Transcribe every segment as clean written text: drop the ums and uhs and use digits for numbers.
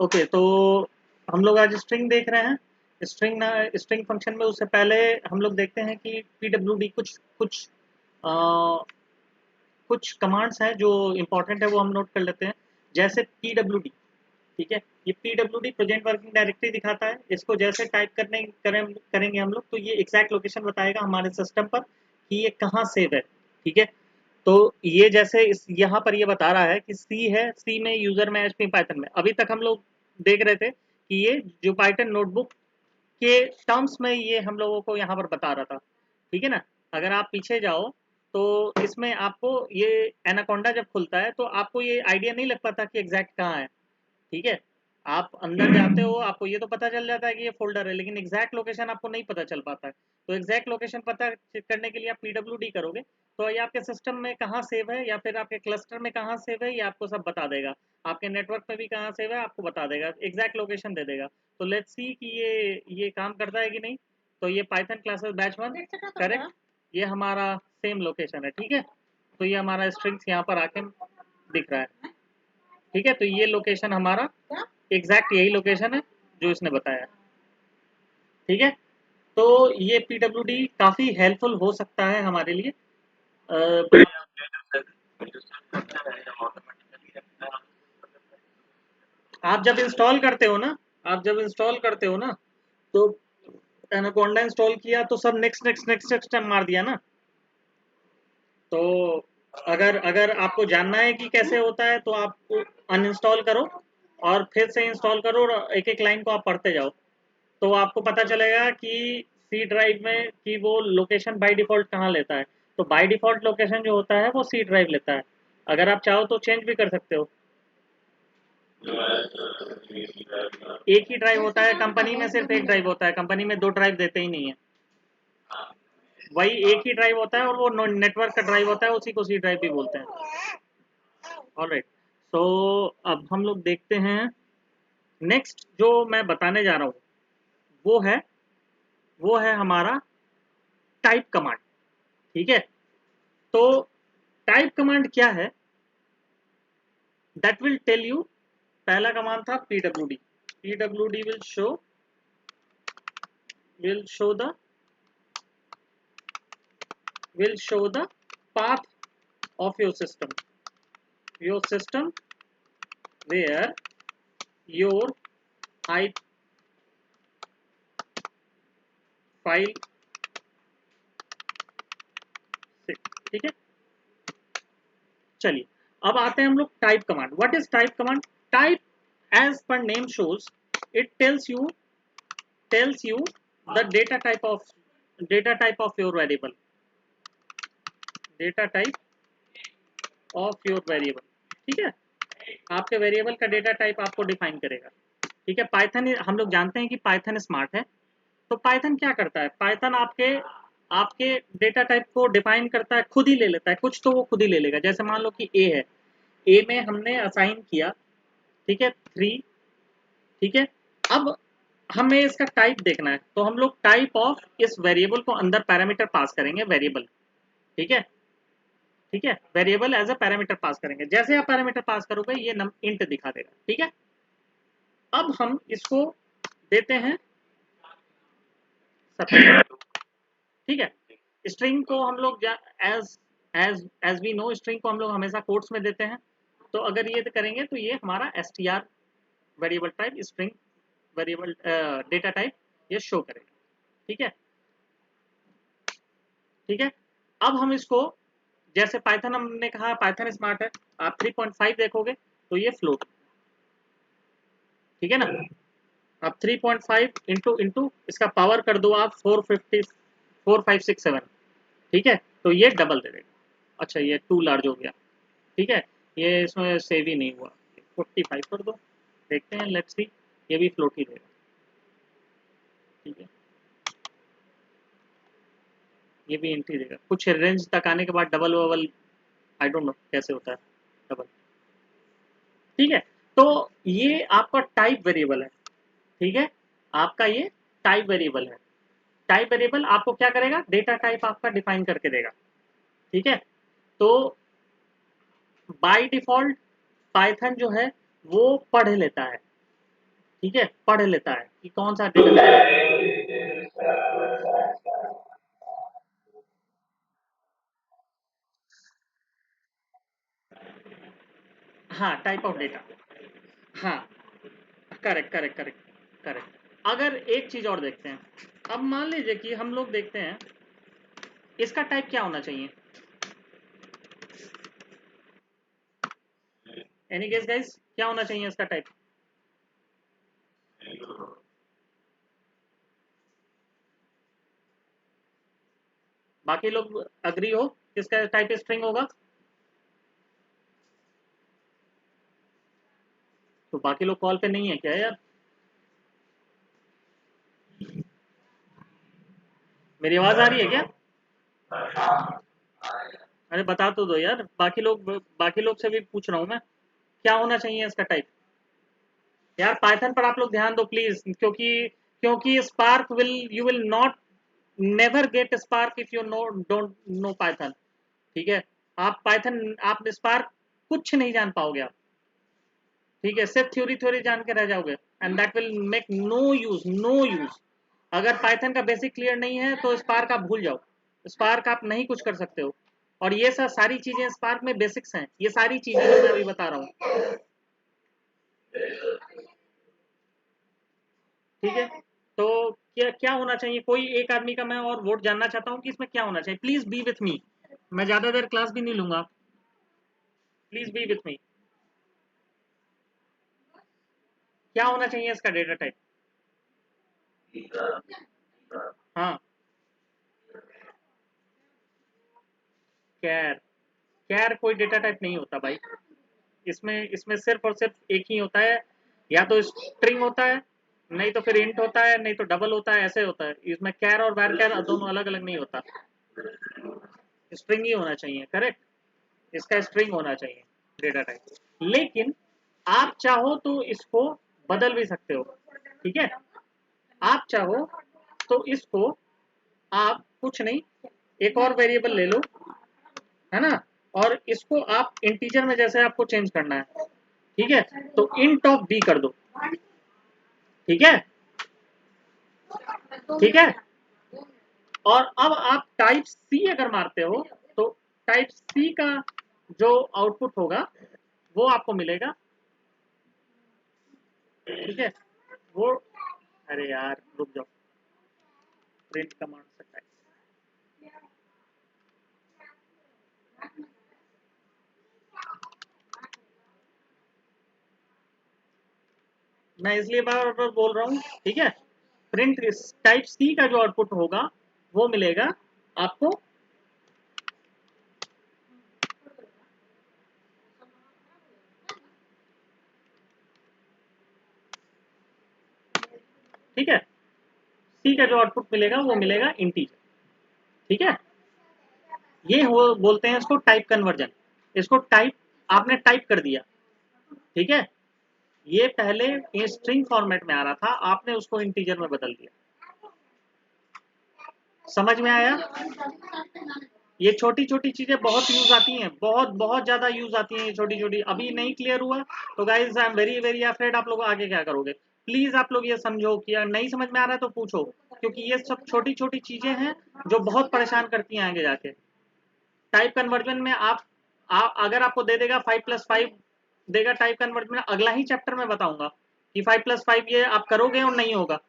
Okay, तो हम लोग आज स्ट्रिंग देख रहे हैं। स्ट्रिंग फंक्शन में उससे पहले हम लोग देखते हैं कि पीडब्ल्यूडी कुछ कुछ अ, कुछ कमांड्स हैं जो इम्पोर्टेंट है, वो हम नोट कर लेते हैं। जैसे पीडब्ल्यूडी, ठीक है, ये पीडब्ल्यूडी प्रेजेंट वर्किंग डायरेक्टरी दिखाता है। इसको जैसे टाइप करेंगे हम लोग, तो ये एग्जैक्ट लोकेशन बताएगा हमारे सिस्टम पर कि ये कहाँ सेव है। ठीक है, तो ये जैसे इस यहाँ पर ये बता रहा है कि सी है, सी में यूजर में एचपी पाइथन में। अभी तक हम लोग देख रहे थे कि ये जो पाइथन नोटबुक के टर्म्स में ये हम लोगों को यहाँ पर बता रहा था। ठीक है ना, अगर आप पीछे जाओ तो इसमें आपको ये एनाकोंडा जब खुलता है तो आपको ये आइडिया नहीं लग पाता कि एग्जैक्ट कहाँ है। ठीक है, आप अंदर जाते हो, आपको ये तो पता चल जाता है कि ये फोल्डर है, लेकिन एग्जैक्ट लोकेशन आपको नहीं पता चल पाता है। तो एग्जैक्ट लोकेशन पता करने के लिए आप पीडब्ल्यूडी करोगे तो ये आपके सिस्टम में कहाँ सेव है या फिर आपके क्लस्टर में कहाँ सेव है, ये आपको सब बता देगा। आपके नेटवर्क में भी कहाँ सेव है आपको बता देगा, एग्जैक्ट लोकेशन दे देगा। तो लेट्स सी कि ये काम करता है कि नहीं। तो ये पाइथन क्लासेस बैच 1 करेक्ट, ये हमारा सेम लोकेशन है। ठीक है, तो ये हमारा स्ट्रिंग्स यहाँ पर आके दिख रहा है। ठीक है, तो ये लोकेशन हमारा एग्जैक्ट यही लोकेशन है जो इसने बताया। ठीक है, तो ये पीडब्ल्यूडी काफ़ी हेल्पफुल हो सकता है हमारे लिए। आप जब इंस्टॉल करते हो ना, आप जब इंस्टॉल करते हो ना, तो एनाकोंडा इंस्टॉल किया तो सब नेक्स्ट नेक्स्ट नेक्स्ट नेक्स्ट मार दिया ना। तो अगर अगर आपको जानना है कि कैसे होता है तो आप अनइंस्टॉल करो और फिर से इंस्टॉल करो और एक एक लाइन को आप पढ़ते जाओ, तो आपको पता चलेगा कि सी ड्राइव में कि वो लोकेशन बाय डिफ़ॉल्ट कहाँ लेता है। तो बाय डिफ़ॉल्ट लोकेशन जो होता है वो सी ड्राइव लेता है। अगर आप चाहो तो चेंज भी कर सकते हो। एक ही ड्राइव होता है कंपनी में, सिर्फ एक ड्राइव होता है कंपनी में, 2 ड्राइव देते ही नहीं है। वही एक ही ड्राइव होता है और वो नेटवर्क का ड्राइव होता है, उसी को सी ड्राइव भी बोलते हैं। ऑलराइट, सो अब हम लोग देखते हैं नेक्स्ट जो मैं बताने जा रहा हूँ, वो है वो है हमारा टाइप कमांड। ठीक है, तो टाइप कमांड क्या है, दैट विल टेल यू। पहला कमांड था PWD. PWD will show the path of your system where your IP file से। ठीक है, चलिए अब आते हैं हम लोग type command. What is type command? Type, as per name shows, it tells you the data type of your variable. Data type of your variable, ठीक है, आपके वेरिएबल का डेटा टाइप आपको डिफाइन करेगा। ठीक है, पाइथन, हम लोग जानते हैं कि पाइथन स्मार्ट है। तो पाइथन क्या करता है, पाइथन आपके आपके डेटा टाइप को डिफाइन करता है, खुद ही ले लेता है, कुछ तो वो खुद ही ले लेगा। जैसे मान लो कि ए है, ए में हमने असाइन किया, ठीक है, 3। ठीक है, अब हमें इसका टाइप देखना है, तो हम लोग टाइप ऑफ इस वेरिएबल को अंदर पैरामीटर पास करेंगे, वेरिएबल। ठीक है, ठीक है, variable as a parameter pass करेंगे। जैसे आप पैरामीटर पास करोगे ये इंट दिखा देगा। ठीक है, अब हम इसको देते हैं सब। ठीक है, स्ट्रिंग को हम लोग as as as we know, string को हम लोग हमेशा कोट्स में देते हैं। तो अगर ये करेंगे तो ये हमारा str variable type, string variable data type ये शो करेगा। ठीक है, ठीक है, अब हम इसको, जैसे पाइथन हमने कहा पाइथन स्मार्ट है, आप 3.5 देखोगे तो ये फ्लोट। ठीक है ना, आप 3.5 इंटू इंटू इसका पावर कर दो आप 450, 4567। ठीक है, तो ये डबल दे देगा। अच्छा, ये टू लार्ज हो गया। ठीक है, ये इसमें सेव ही नहीं हुआ, 45 कर दो, देखते हैं, लेट्स सी, ये भी फ्लोट ही देगा। ठीक है, ये भी एंट्री देगा। कुछ रेंज तक आने के बाद डबल वबल, आई डोंट नो कैसे होता है डबल। ठीक है, तो ये आपका टाइप वेरिएबल है। ठीक है, आपका ये टाइप वेरिएबल है। टाइप वेरिएबल आपको क्या करेगा, डेटा टाइप आपका डिफाइन करके देगा। ठीक है, तो बाय डिफॉल्ट पाइथन जो है वो पढ़ लेता है। ठीक है, पढ़ लेता है कि कौन सा डेटा। हाँ, टाइप ऑफ डेटा। हाँ, करेक्ट करेक्ट करेक्ट करेक्ट। अगर एक चीज और देखते हैं, अब मान लीजिए कि हम लोग देखते हैं इसका टाइप क्या होना चाहिए। एनी गेस गाइस, क्या होना चाहिए इसका टाइप? बाकी लोग अग्री हो किसका टाइप स्ट्रिंग होगा? तो बाकी लोग कॉल पे नहीं है क्या यार? मेरी आवाज आ रही है क्या? अरे बता तो दो यार, बाकी लोग से भी पूछ रहा हूँ मैं, क्या होना चाहिए इसका टाइप? यार पाइथन पर आप लोग ध्यान दो प्लीज, क्योंकि क्योंकि spark will you will not never get spark if you know don't know Python. ठीक है, आप स्पार्क कुछ नहीं जान पाओगे आप। ठीक है, सिर्फ थ्योरी थ्योरी जान के रह जाओगे, and that will make no use, no use. अगर पाइथन का बेसिक क्लियर नहीं है तो स्पार्क आप भूल जाओ, स्पार्क आप नहीं कुछ कर सकते हो। और ये सब सारी चीजें स्पार्क में बेसिक्स हैं, ये सारी चीजें जो मैं अभी बता रहा हूँ। ठीक है, तो क्या क्या होना चाहिए, कोई एक आदमी का मैं और वोट जानना चाहता हूँ कि इसमें क्या होना चाहिए। प्लीज बी विथ मी, मैं ज्यादा देर क्लास भी नहीं लूंगा। Please be with me. क्या होना चाहिए इसका डेटा टाइप? हाँ, कैर। कैर कोई डेटा टाइप नहीं होता भाई। इसमें इसमें सिर्फ और सिर्फ एक ही होता है, या तो स्ट्रिंग होता है, नहीं तो फिर इंट होता है, नहीं तो डबल होता है, ऐसे होता है। इसमें कैर और वैर कैर दोनों अलग अलग नहीं होता, स्ट्रिंग ही होना चाहिए। करेक्ट, इसका स्ट्रिंग होना चाहिए डेटा टाइप। लेकिन आप चाहो तो इसको बदल भी सकते हो। ठीक है, आप चाहो तो इसको, आप कुछ नहीं, एक और वेरिएबल ले लो, है ना, और इसको आप इंटीजर में जैसे आपको चेंज करना है, ठीक है, तो इंट ऑफ बी कर दो। ठीक है, ठीक है। और अब आप टाइप सी अगर मारते हो तो टाइप सी का जो आउटपुट होगा वो आपको मिलेगा। ठीक है, वो, अरे यार रुक जाओ, प्रिंट कमांड से टाइप। मैं इसलिए बार बार बोल रहा हूँ। ठीक है, प्रिंट टाइप सी का जो आउटपुट होगा वो मिलेगा आपको। ठीक है, सी का जो आउटपुट मिलेगा वो मिलेगा इंटीजर। ठीक है, ये हो बोलते हैं इसको टाइप कन्वर्जन। इसको टाइप, आपने टाइप कर दिया। ठीक है, ये पहले स्ट्रिंग फॉर्मेट में आ रहा था, आपने उसको इंटीजर में बदल दिया। समझ में आया? ये छोटी छोटी चीजें बहुत यूज आती हैं, बहुत बहुत ज्यादा यूज आती हैं ये छोटी छोटी। अभी नहीं क्लियर हुआ तो guys I am very very afraid, आप लोग आगे क्या करोगे। प्लीज आप लोग ये समझो कि यार नहीं समझ में आ रहा है तो पूछो, क्योंकि ये सब छोटी छोटी चीजें हैं जो बहुत परेशान करती हैं आगे जाके। टाइप कन्वर्जन में अगर आपको दे देगा 5+5 देगा टाइप कन्वर्जन में, अगला ही चैप्टर में बताऊंगा कि 5+5 ये आप करोगे और नहीं होगा,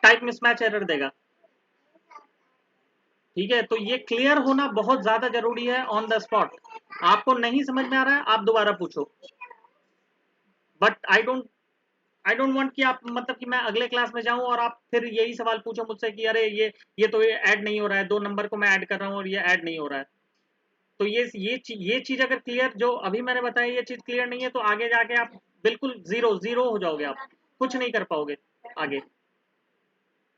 टाइप मिसमैच एरर देगा। ठीक है, तो ये क्लियर होना बहुत ज्यादा जरूरी है ऑन द स्पॉट। आपको नहीं समझ में आ रहा है आप दोबारा पूछो, बट आई डोंट वांट कि आप मतलब कि मैं अगले क्लास में जाऊं और आप फिर यही सवाल पूछो मुझसे कि अरे ये तो ये ऐड नहीं हो रहा है, 2 नंबर को मैं ऐड कर रहा हूँ और ये ऐड नहीं हो रहा है। तो ये चीज अगर क्लियर, जो अभी मैंने बताया ये चीज क्लियर नहीं है तो आगे जाके आप बिल्कुल जीरो जीरो हो जाओगे, आप कुछ नहीं कर पाओगे आगे।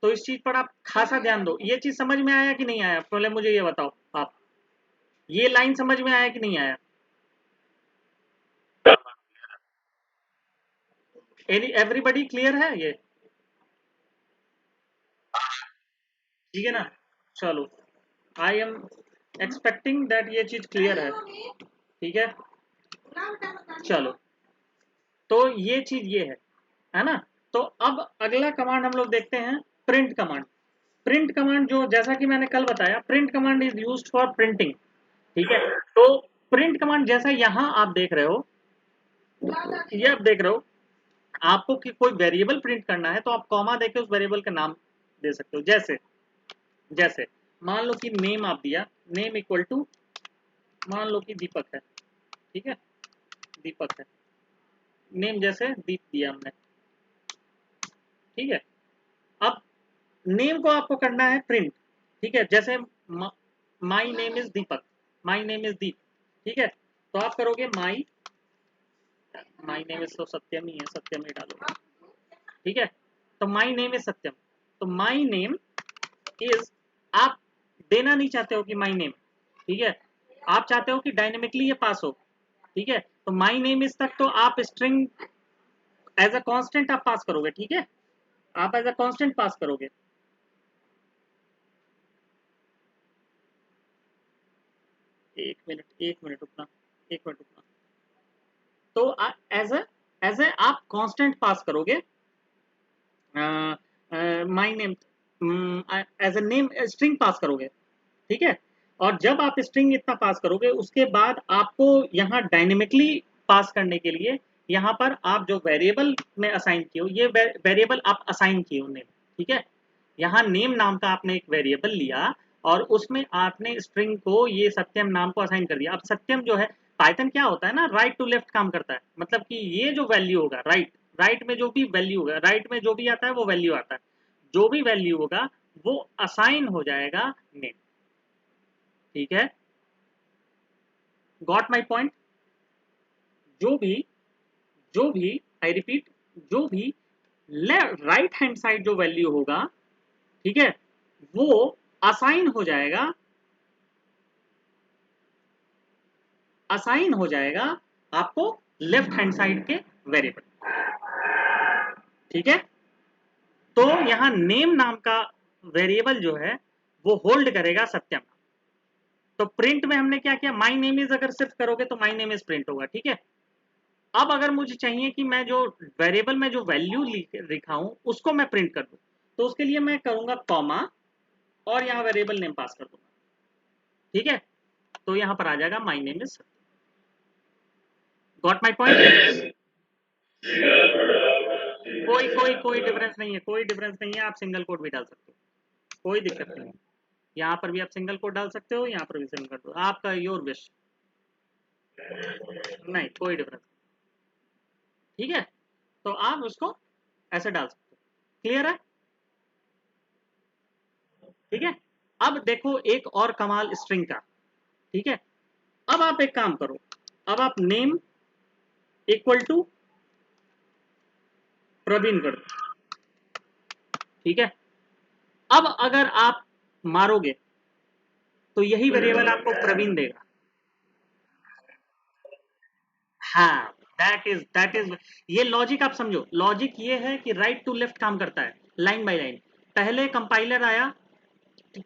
तो इस चीज पर आप खासा ध्यान दो। ये चीज समझ में आया कि नहीं आया, पहले मुझे ये बताओ आप, ये लाइन समझ में आया कि नहीं आया? एवरीबडी क्लियर है ये? ठीक है ना, चलो, आई एम एक्सपेक्टिंग दैट ये चीज क्लियर है। ठीक है, चलो, तो ये चीज ये है। है ना। तो अब अगला कमांड हम लोग देखते हैं प्रिंट कमांड। प्रिंट कमांड जो जैसा कि मैंने कल बताया, print command is used for printing, ठीक है। तो प्रिंट कमांड जैसा यहां आप देख रहे हो, ये आप देख रहे हो, आपको कि कोई वेरिएबल प्रिंट करना है तो आप कॉमा देके उस वेरिएबल का नाम दे सकते हो। जैसे जैसे मान लो कि नेम आप दिया, नेम इक्वल टू, मान लो कि दीपक है, ठीक है, दीपक है, नेम जैसे दीप दिया हमने, ठीक है। अब नेम को आपको करना है प्रिंट, ठीक है। जैसे my name is Deepak, my name is Deep, ठीक है। तो आप करोगे माई, माई नेम इज तो सत्यम ही है, सत्यम ही डालोगे, ठीक है। तो माई नेम इज सत्यम, तो माई नेम इज, आप देना नहीं चाहते हो कि माई नेम, ठीक है, आप चाहते हो कि डायनेमिकली ये पास हो, ठीक है। तो माई नेम इज तक तो आप स्ट्रिंग एज अ कांस्टेंट आप पास करोगे, ठीक है, आप एज अ कांस्टेंट पास करोगे। एक मिनट रुकना, एक मिनट रुकना। तो एज ए आप कांस्टेंट पास करोगे, my name, as a name string pass करोगे, ठीक है। और जब आप स्ट्रिंग इतना पास करोगे उसके बाद आपको यहाँ डायनेमिकली पास करने के लिए यहाँ पर आप जो वेरिएबल में असाइन किए हो, ये वेरिएबल आप असाइन किए हो नेम, ठीक है। यहाँ नेम नाम का आपने एक वेरिएबल लिया और उसमें आपने स्ट्रिंग को ये सत्यम नाम को असाइन कर दिया। अब सत्यम जो है, पाइथन क्या होता है ना, राइट टू लेफ्ट काम करता है, मतलब कि ये जो वैल्यू होगा, राइट राइट में जो भी वैल्यू होगा, राइट में जो भी आता है वो वैल्यू आता है, जो भी वैल्यू होगा वो असाइन हो जाएगा नेम, ठीक है। Got my point. जो भी जो भी आई रिपीट, जो भी राइट हैंड साइड जो वैल्यू होगा, ठीक है, वो असाइन हो जाएगा, असाइन हो जाएगा आपको लेफ्ट हैंड साइड के वेरिएबल, ठीक है। तो यहां नेम नाम का वेरिएबल जो है वो होल्ड करेगा सत्यम। तो प्रिंट में हमने क्या किया, माई नेम इज अगर सिर्फ करोगे तो माई नेम इज प्रिंट होगा, ठीक है। अब अगर मुझे चाहिए कि मैं जो वेरिएबल में जो वैल्यू लिखा हूं उसको मैं प्रिंट कर दूं, तो उसके लिए मैं करूंगा कॉमा और यहाँ वेरिएबल नेम पास कर दूंगा, ठीक है। तो यहां पर आ जाएगा माई name is, got my point. कोई डिफरेंस नहीं है, कोई डिफरेंस नहीं है, आप सिंगल कोड भी डाल सकते हो, कोई दिक्कत नहीं है। यहाँ पर भी आप सिंगल कोड डाल सकते हो, यहाँ पर भी सिंगल कोड, आपका योर विश, नहीं कोई डिफरेंस, ठीक है। तो आप उसको ऐसे डाल सकते हो, क्लियर है, ठीक है। अब देखो एक और कमाल स्ट्रिंग का, ठीक है। अब आप एक काम करो, अब आप नेम इक्वल टू प्रवीण कर दो, ठीक है। अब अगर आप मारोगे तो यही वेरिएबल आपको प्रवीण देगा, हाँ। दैट इज ये लॉजिक आप समझो, लॉजिक ये है कि राइट टू लेफ्ट काम करता है, लाइन बाय लाइन। पहले कंपाइलर आया,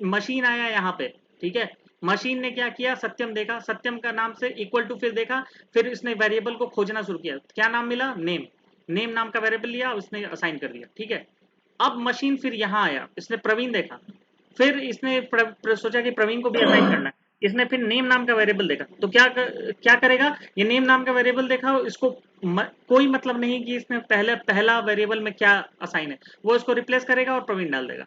मशीन आया यहाँ पे, ठीक है। मशीन ने क्या किया, सत्यम देखा, सत्यम का नाम से इक्वल टू फिर देखा, फिर इसने वेरिएबल को खोजना शुरू किया, क्या नाम मिला, नेम, नेम नाम का वेरिएबल लिया, उसने असाइन कर दिया, ठीक है। अब मशीन फिर यहाँ आया, इसने प्रवीण देखा, फिर इसने सोचा कि प्रवीण को भी असाइन करना है, इसने फिर नेम नाम का वेरिएबल देखा, तो क्या करेगा, ये नेम नाम का वेरिएबल देखा, इसको कोई मतलब नहीं कि इसने पहला वेरिएबल में क्या असाइन है, वो इसको रिप्लेस करेगा और प्रवीण डाल देगा।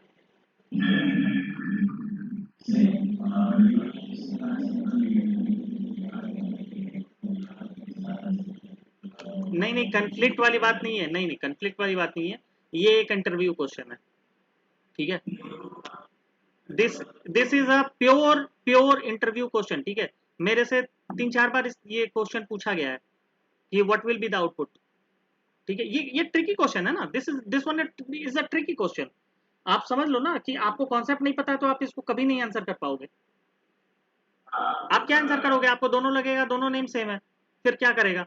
नहीं कंफ्लिक्ट वाली बात नहीं है, नहीं कंफ्लिक्ट वाली बात नहीं है, ये एक इंटरव्यू क्वेश्चन है, ठीक है। This this is a pure pure interview question, ठीक है। मेरे से 3-4 बार ये क्वेश्चन पूछा गया है कि what will be the output, ठीक है। ये ट्रिकी क्वेश्चन है ना, this one is a tricky question. आप समझ लो ना कि आपको कॉन्सेप्ट नहीं पता है तो आप इसको कभी नहीं आंसर कर पाओगे। आप क्या आंसर करोगे, आपको दोनों लगेगा दोनों नेम सेम है, फिर क्या करेगा।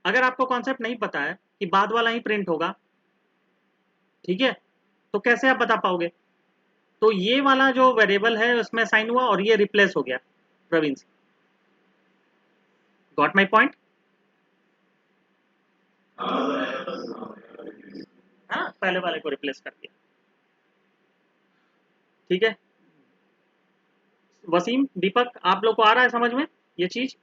अगर आपको कॉन्सेप्ट नहीं पता है कि बाद वाला ही प्रिंट होगा, ठीक है, तो कैसे आप बता पाओगे। तो ये वाला जो वेरिएबल है उसमें साइन हुआ और ये रिप्लेस हो गया प्रवीण से, गॉट माई पॉइंट। पहले वाले को रिप्लेस कर दिया। ठीक है, वसीम, दीपक, आप लोग को आ रहा है समझ में ये चीज?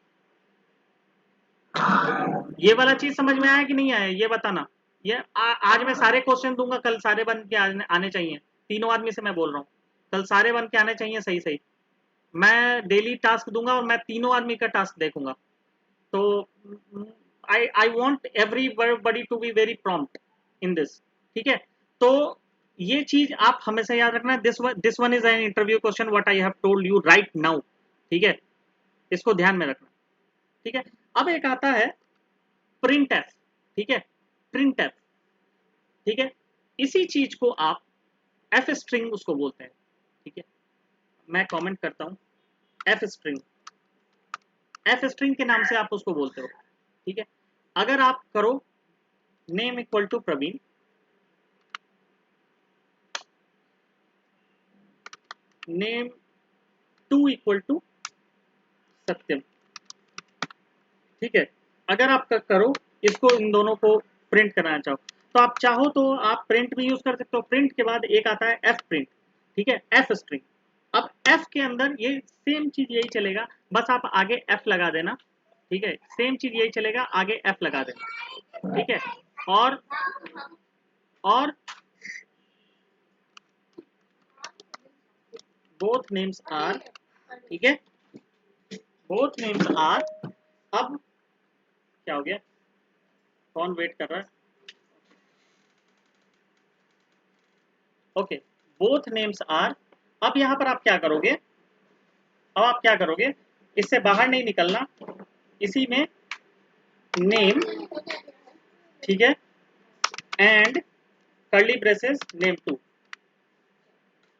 ये वाला चीज समझ में आया कि नहीं आया, ये बताना। ये आज मैं सारे क्वेश्चन दूंगा, कल सारे बन के आने चाहिए। तीनों आदमी से मैं बोल रहा हूँ, कल सारे बन के आने चाहिए सही सही। मैं डेली टास्क दूंगा और मैं तीनों आदमी का टास्क देखूंगा। तो I want everybody to be very prompt in this. ठीक है, तो ये चीज आप हमेशा याद रखना। This one is an interview question what I have told you right now. ठीक है, इसको ध्यान में रखना। ठीक है, अब एक आता है प्रिंट एफ। ठीक है, प्रिंट एफ। ठीक है, इसी चीज को आप एफ स्ट्रिंग उसको बोलते हैं। ठीक है, मैं कमेंट करता हूं, एफ स्ट्रिंग, एफ स्ट्रिंग के नाम से आप उसको बोलते हो। ठीक है, अगर आप करो name equal to Praveen, name two equal to Satyam. ठीक है, अगर आप करो इसको, इन दोनों को प्रिंट कराना चाहो तो आप चाहो तो आप प्रिंट भी यूज कर सकते हो। प्रिंट के बाद एक आता है एफ प्रिंट। ठीक है, एफ स्ट्रिंग। अब एफ के अंदर ये सेम चीज यही चलेगा, बस आप आगे एफ लगा देना। ठीक है, सेम चीज यही चलेगा, आगे एफ लगा देना। ठीक है, और और बोथ नेम्स आर। ठीक है, बोथ नेम्स आर। अब क्या हो गया, कौन वेट कर रहा है? Okay, both names are. अब यहां पर आप क्या करोगे, अब आप क्या करोगे, इससे बाहर नहीं निकलना, इसी में नेम। ठीक है, and curly braces name two.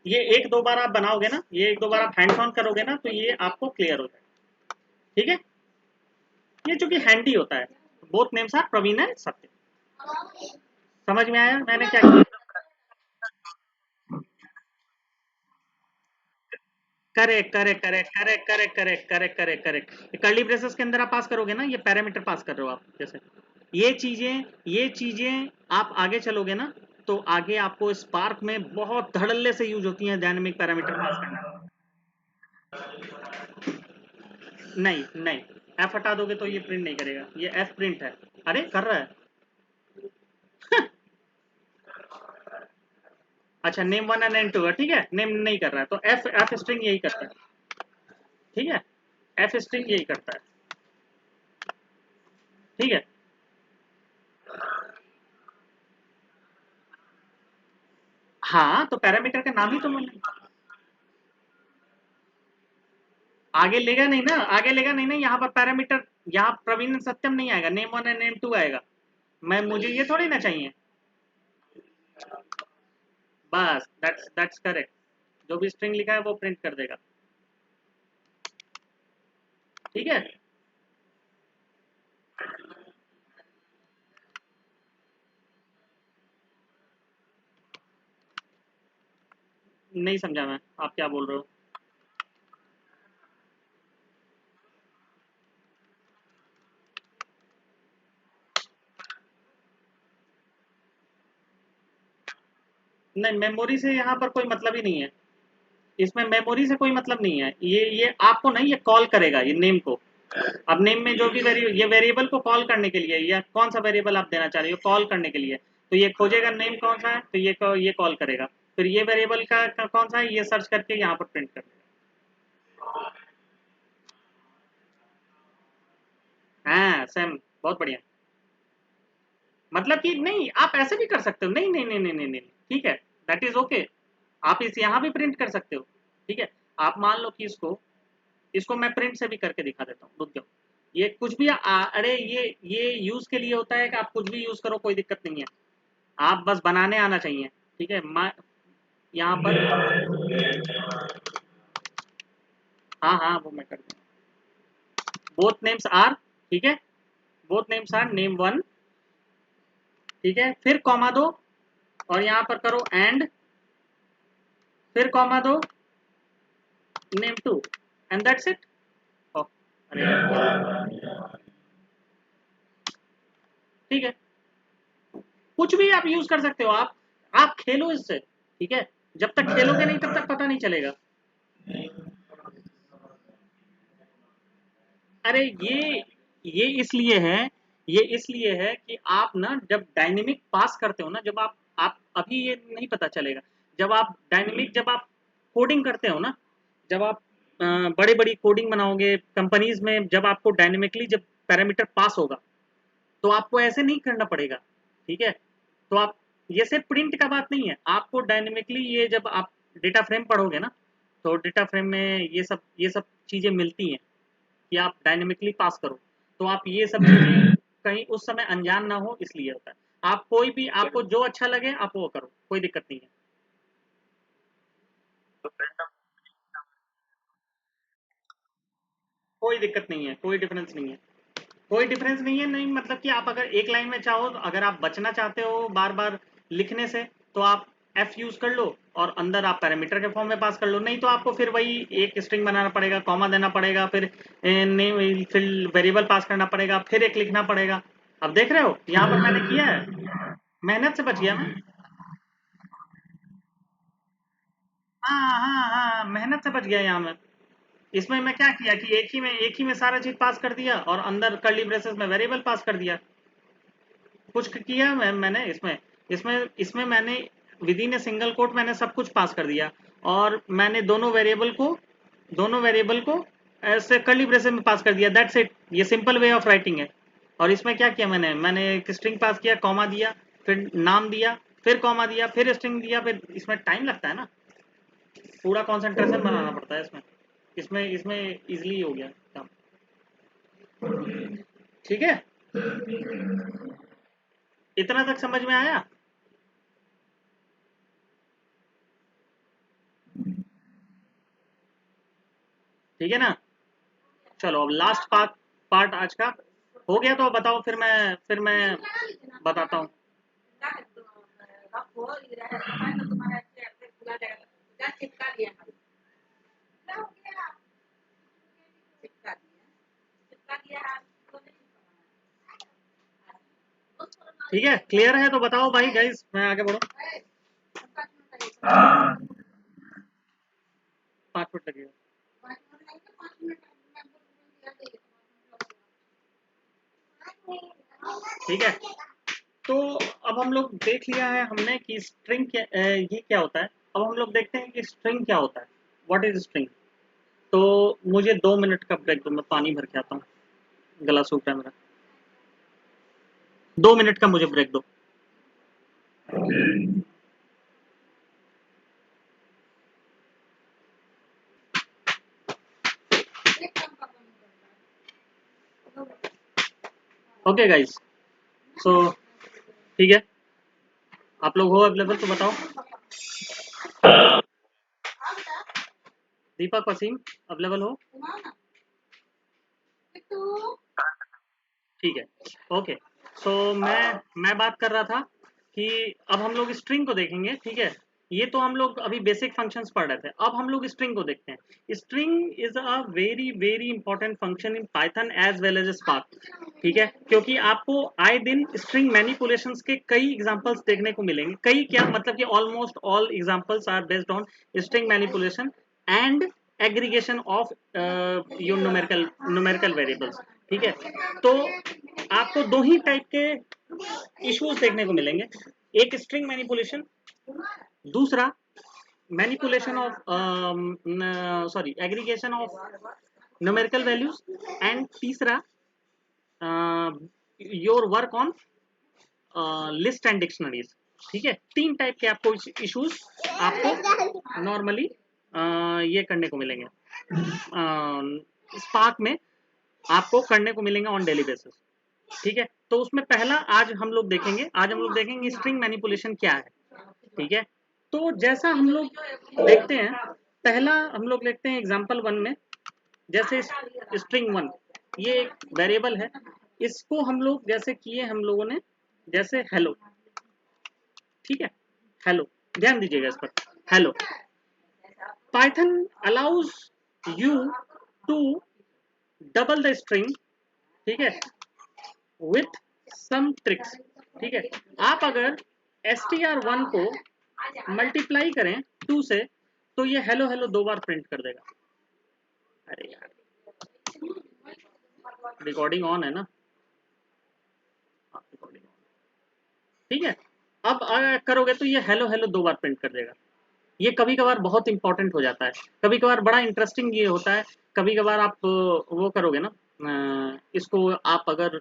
ये एक दो बार आप बनाओगे ना, ये एक दो बार आप हैंड्स ऑन करोगे ना, तो ये आपको क्लियर हो जाएगा। ठीक है, ये चूंकि हैंडी होता है, both names are Praveen and Satya. समझ में आया मैंने क्या किया? Correct correct correct correct correct correct correct correct correct. Curly braces के अंदर आप पास करोगे ना, ये पैरामीटर पास कर रहे हो आप जैसे। ये चीजें आप आगे चलोगे ना, तो आगे आपको स्पार्क में बहुत धड़ल्ले से यूज होती हैं डायनेमिक पैरामीटर पास करना। नहीं नहीं, एफ हटा दोगे तो ये प्रिंट नहीं करेगा, ये एफ प्रिंट है। अरे कर रहा है। अच्छा, name one and name two है। ठीक है, नेम नहीं कर रहा है, तो एफ एफ स्ट्रिंग यही करता है। ठीक है, एफ स्ट्रिंग यही करता है। ठीक है, हाँ, तो पैरामीटर का नाम ही तो मैंने, आगे लेगा नहीं ना, आगे लेगा नहीं ना, यहाँ पर पैरामीटर, यहाँ प्रवीण सत्यम नहीं आएगा, name one and name two आएगा। मैं, मुझे ये थोड़ी ना चाहिए। बस दैट्स करेक्ट, जो भी स्ट्रिंग लिखा है वो प्रिंट कर देगा। ठीक है, नहीं समझा मैं, आप क्या बोल रहे हो? नहीं, मेमोरी से यहाँ पर कोई मतलब ही नहीं है। इसमें मेमोरी से कोई मतलब नहीं है। ये आपको नहीं, ये कॉल करेगा ये नेम को। अब नेम में जो भी ये वेरिएबल को कॉल करने के लिए, या कौन सा वेरिएबल आप देना चाह रहे हो कॉल करने के लिए, तो ये खोजेगा नेम कौन सा है, तो ये कॉल करेगा। फिर ये वेरिएबल का कौन सा है, ये सर्च करके यहाँ पर प्रिंट कर देगा। हाँ सेम, बहुत बढ़िया। मतलब कि नहीं, आप ऐसे भी कर सकते हो, नहीं नहीं नहीं नहीं नहीं नहीं, ठीक है, दैट इज ओके। आप इस यहाँ भी प्रिंट कर सकते हो। ठीक है, आप मान लो कि इसको इसको मैं प्रिंट से भी करके दिखा देता हूँ, रुक जाओ। ये कुछ भी अरे ये यूज के लिए होता है कि आप कुछ भी यूज करो, कोई दिक्कत नहीं है। आप बस बनाने आना चाहिए। ठीक है, यहाँ पर, हाँ हाँ वो मैं कर दूँ। Both names are. ठीक है, both names are name one. ठीक है, फिर कॉमा दो, और यहाँ पर करो एंड, फिर कॉमा दो, name two, and that's it. अरे ठीक है, कुछ भी आप यूज कर सकते हो। आप खेलो इससे, ठीक है। जब तक खेलोगे नहीं तब तक पता नहीं चलेगा। अरे ये इसलिए है, ये इसलिए है कि आप ना जब डायनेमिक पास करते हो ना, जब आप अभी ये नहीं पता चलेगा, जब आप डायनेमिक, जब आप कोडिंग करते हो ना, जब आप बड़े बड़ी कोडिंग बनाओगे कंपनीज में, जब आपको डायनेमिकली जब पैरामीटर पास होगा, तो आपको ऐसे नहीं करना पड़ेगा, ठीक है। तो आप, ये सिर्फ प्रिंट का बात नहीं है, आपको डायनेमिकली ये जब आप डेटा फ्रेम पढ़ोगे ना, तो डेटा फ्रेम में ये सब चीजें मिलती हैं कि आप डायनेमिकली पास करो। तो आप ये सब चीजें कहीं उस समय अनजान ना हो, इसलिए होता है। आप कोई भी, आपको जो अच्छा लगे आप वो करो, कोई दिक्कत नहीं है। कोई दिक्कत नहीं है, कोई डिफरेंस नहीं है, कोई डिफरेंस नहीं है। नहीं मतलब कि आप अगर एक लाइन में चाहो, तो अगर आप बचना चाहते हो बार बार लिखने से, तो आप एफ यूज कर लो और अंदर आप पैरामीटर के फॉर्म में पास कर लो। नहीं तो आपको फिर वही एक स्ट्रिंग बनाना पड़ेगा, कॉमा देना पड़ेगा, फिर वेरिएबल पास करना पड़ेगा, फिर एक लिखना पड़ेगा। अब देख रहे हो यहाँ पर मैंने किया है, मेहनत से बच गया मैं। हाँ हाँ हाँ, मेहनत से बच गया यहाँ मैं। इसमें मैं क्या किया कि एक ही में सारा चीज पास कर दिया और अंदर कर्ली ब्रेसेस में वेरिएबल पास कर दिया। कुछ किया मैंने इसमें, इसमें मैंने with in a single quote मैंने सब कुछ पास कर दिया। और मैंने दोनों वेरिएबल को ऐसे कर्ली ब्रेसेस में पास कर दिया, दैट्स इट। ये सिंपल वे ऑफ राइटिंग है। और इसमें क्या किया मैंने एक स्ट्रिंग पास किया, कॉमा दिया, फिर नाम दिया, फिर कॉमा दिया, फिर स्ट्रिंग दिया, फिर इसमें टाइम लगता है ना, पूरा कंसंट्रेशन बनाना पड़ता है इसमें। इसमें इसमें इजीली हो गया काम। ठीक है, इतना तक समझ में आया? ठीक है ना। चलो अब लास्ट पार्ट, आज का हो गया, तो बताओ, फिर मैं बताता हूँ। ठीक है, क्लियर है तो बताओ भाई गाइस, मैं आगे बढ़ूँ। 5 मिनट लगेगा। ठीक है, तो अब हम लोग देख लिया है हमने कि स्ट्रिंग क्या, ये क्या होता है। अब हम लोग देखते हैं कि स्ट्रिंग क्या होता है, व्हाट इज स्ट्रिंग। तो मुझे 2 मिनट का ब्रेक दो, मैं पानी भर के आता हूँ, गला सूख रहा है मेरा। 2 मिनट का मुझे ब्रेक दो। ओके गाइस, सो ठीक है, आप लोग हो अवेलेबल तो बताओ। दीपक, वसीम, अवेलेबल हो? ठीक है, ओके। सो मैं बात कर रहा था कि अब हम लोग स्ट्रिंग को देखेंगे, ठीक है। ये तो हम लोग अभी बेसिक फंक्शंस पढ़ रहे थे, अब हम लोग स्ट्रिंग को देखते हैं। String is a very very important function in Python as well as Spark, ठीक है। क्योंकि आपको आए दिन स्ट्रिंग मैनिपुलेशंस के कई एग्जांपल्स देखने को मिलेंगे, कई क्या मतलब कि almost all examples are based on string manipulation and aggregation of your numerical variables, ठीक है। तो आपको दो ही टाइप के इश्यूज देखने को मिलेंगे, एक स्ट्रिंग मैनिपुलेशन, दूसरा manipulation of sorry aggregation of numerical values, and तीसरा your work on list and dictionaries, ठीक है। 3 टाइप के आपको इश्यूज आपको नॉर्मली ये करने को मिलेंगे स्पार्क में, आपको करने को मिलेंगे ऑन डेली बेसिस, ठीक है। तो उसमें पहला आज हम लोग देखेंगे स्ट्रिंग मैनिपुलेशन क्या है, ठीक है। तो जैसा हम लोग देखते हैं, पहला हम लोग देखते हैं एग्जांपल 1 में, जैसे स्ट्रिंग 1, ये एक वेरिएबल है, इसको हम लोग जैसे किए हम लोगों ने, जैसे हेलो, ठीक है, हेलो, ध्यान दीजिएगा इस पर, hello. Python allows you to double the string, ठीक है, विथ सम ट्रिक्स, ठीक है। आप अगर str1 को मल्टीप्लाई करें 2 से तो ये हेलो हेलो 2 बार प्रिंट कर देगा। अरे यार, रिकॉर्डिंग ऑन है ना? हाँ, रिकॉर्डिंग ऑन। ठीक है, अब करोगे तो ये हेलो हेलो 2 बार प्रिंट कर देगा। ये कभी कभार बहुत इंपॉर्टेंट हो जाता है, कभी कभार बड़ा इंटरेस्टिंग ये होता है। कभी कभार आप वो करोगे ना, इसको आप अगर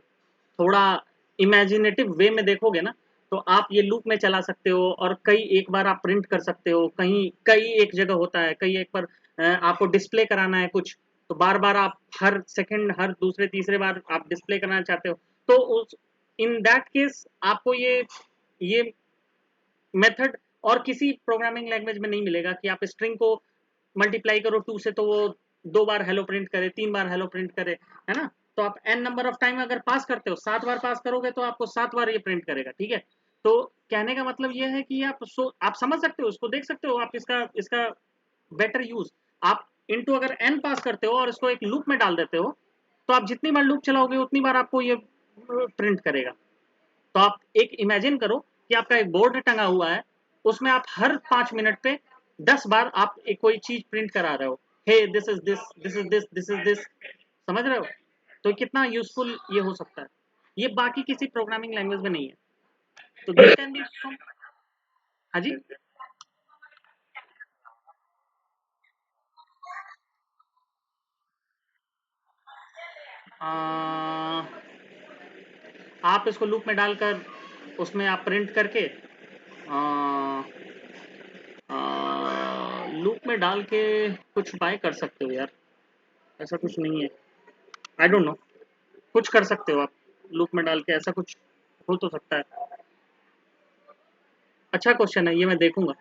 थोड़ा इमेजिनेटिव वे में देखोगे ना, तो आप ये लूप में चला सकते हो और कई एक बार आप प्रिंट कर सकते हो। कहीं कई एक जगह होता है, कई एक बार आपको डिस्प्ले कराना है कुछ, तो बार बार आप हर सेकंड, हर दूसरे तीसरे बार आप डिस्प्ले कराना चाहते हो, तो उस इन दैट केस आपको ये मेथड और किसी प्रोग्रामिंग लैंग्वेज में नहीं मिलेगा कि आप स्ट्रिंग को मल्टीप्लाई करो 2 से तो वो 2 बार हेलो प्रिंट करे, 3 बार हेलो प्रिंट करे, है ना? तो आप एन नंबर ऑफ टाइम अगर पास करते हो, 7 बार पास करोगे तो आपको 7 बार ये प्रिंट करेगा। ठीक है, तो कहने का मतलब ये है कि आप समझ सकते हो, उसको देख सकते हो आप, इसका इसका बेटर यूज। आप इनटू अगर एन पास करते हो और इसको एक लूप में डाल देते हो, तो आप जितनी बार लूप चलाओगे उतनी बार आपको ये प्रिंट करेगा। तो आप एक इमेजिन करो कि आपका एक बोर्ड टंगा हुआ है, उसमें आप हर 5 मिनट पे 10 बार आप एक कोई चीज प्रिंट करा रहे हो, hey this is this, this is this, this is this. समझ रहे हो? तो कितना यूजफुल ये हो सकता है, ये बाकी किसी प्रोग्रामिंग लैंग्वेज में नहीं है। तो दिस कैन बी। हाँ जी। आ, आप इसको लूप में डालकर उसमें आप प्रिंट करके लूप में डाल के कुछ बाय कर सकते हो यार, ऐसा कुछ नहीं है। आई डोंट नो, कुछ कर सकते हो आप लूप में डाल के, ऐसा कुछ हो तो सकता है। अच्छा क्वेश्चन है ये, मैं देखूंगा।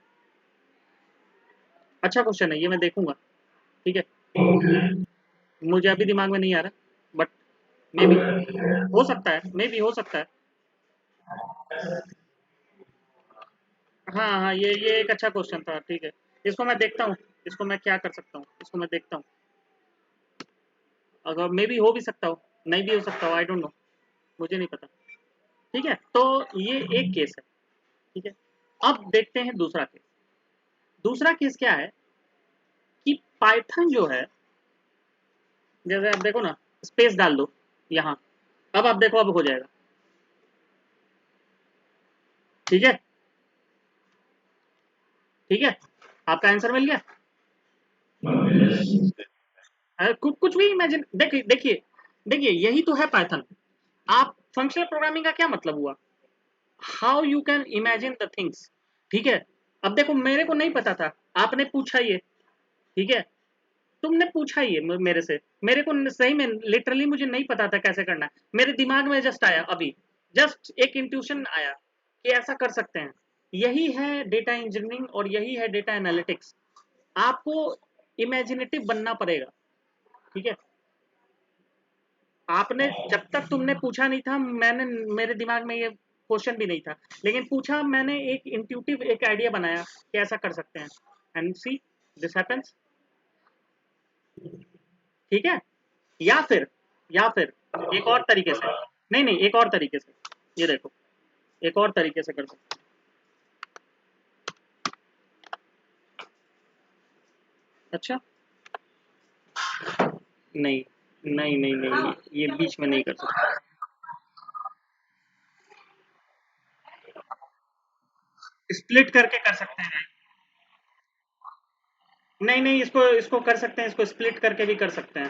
अच्छा क्वेश्चन है ये, मैं देखूंगा। ठीक है, मुझे अभी दिमाग में नहीं आ रहा, बट मे बी हो सकता है, मे बी हो सकता है। हाँ हाँ, ये एक अच्छा क्वेश्चन था। ठीक है, इसको मैं देखता हूँ, इसको मैं क्या कर सकता हूँ, इसको मैं देखता हूँ। अगर मे बी हो भी सकता हो, नहीं भी हो सकता हो, आई डोंट नो, मुझे नहीं पता। ठीक है, तो ये एक केस है। ठीक है, अब देखते हैं दूसरा केस। दूसरा केस क्या है कि पाइथन जो है, जैसे आप देखो ना, स्पेस डाल दो यहाँ, अब आप देखो, अब हो जाएगा। ठीक है, ठीक है, आपका आंसर मिल गया। कुछ भी इमेजिन, देखिए देखिए देखिए, यही तो है पाइथन। आप फंक्शनल प्रोग्रामिंग का क्या मतलब हुआ, how you can imagine the things. ठीक है, अब देखो, मेरे को नहीं पता था, आपने पूछा ये। ठीक है, तुमने पूछा ये मेरे से, मेरे को सही में लिटरली मुझे नहीं पता था कैसे करना है, मेरे दिमाग में जस्ट आया अभी, जस्ट एक इंट्यूशन आया कि ऐसा कर सकते हैं। यही है डेटा इंजीनियरिंग और यही है डेटा एनालिटिक्स। आपको इमेजिनेटिव बनना पड़ेगा। ठीक है, आपने जब तक तुमने पूछा नहीं था, मैंने मेरे दिमाग में ये क्वेश्चन भी नहीं था, लेकिन पूछा मैंने, एक इंट्यूटिव एक आइडिया बनाया कि ऐसा कर सकते हैं, एंड सी दिस हैपेंस। ठीक है, या फिर या फिर एक और तरीके से, नहीं नहीं, एक और तरीके से, ये देखो, एक और तरीके से कर सकते हैं। अच्छा, नहीं नहीं नहीं नहीं, ये बीच में नहीं कर सकते। स्प्लिट करके कर सकते हैं। नहीं नहीं, इसको इसको कर सकते हैं, इसको स्प्लिट करके भी कर सकते हैं।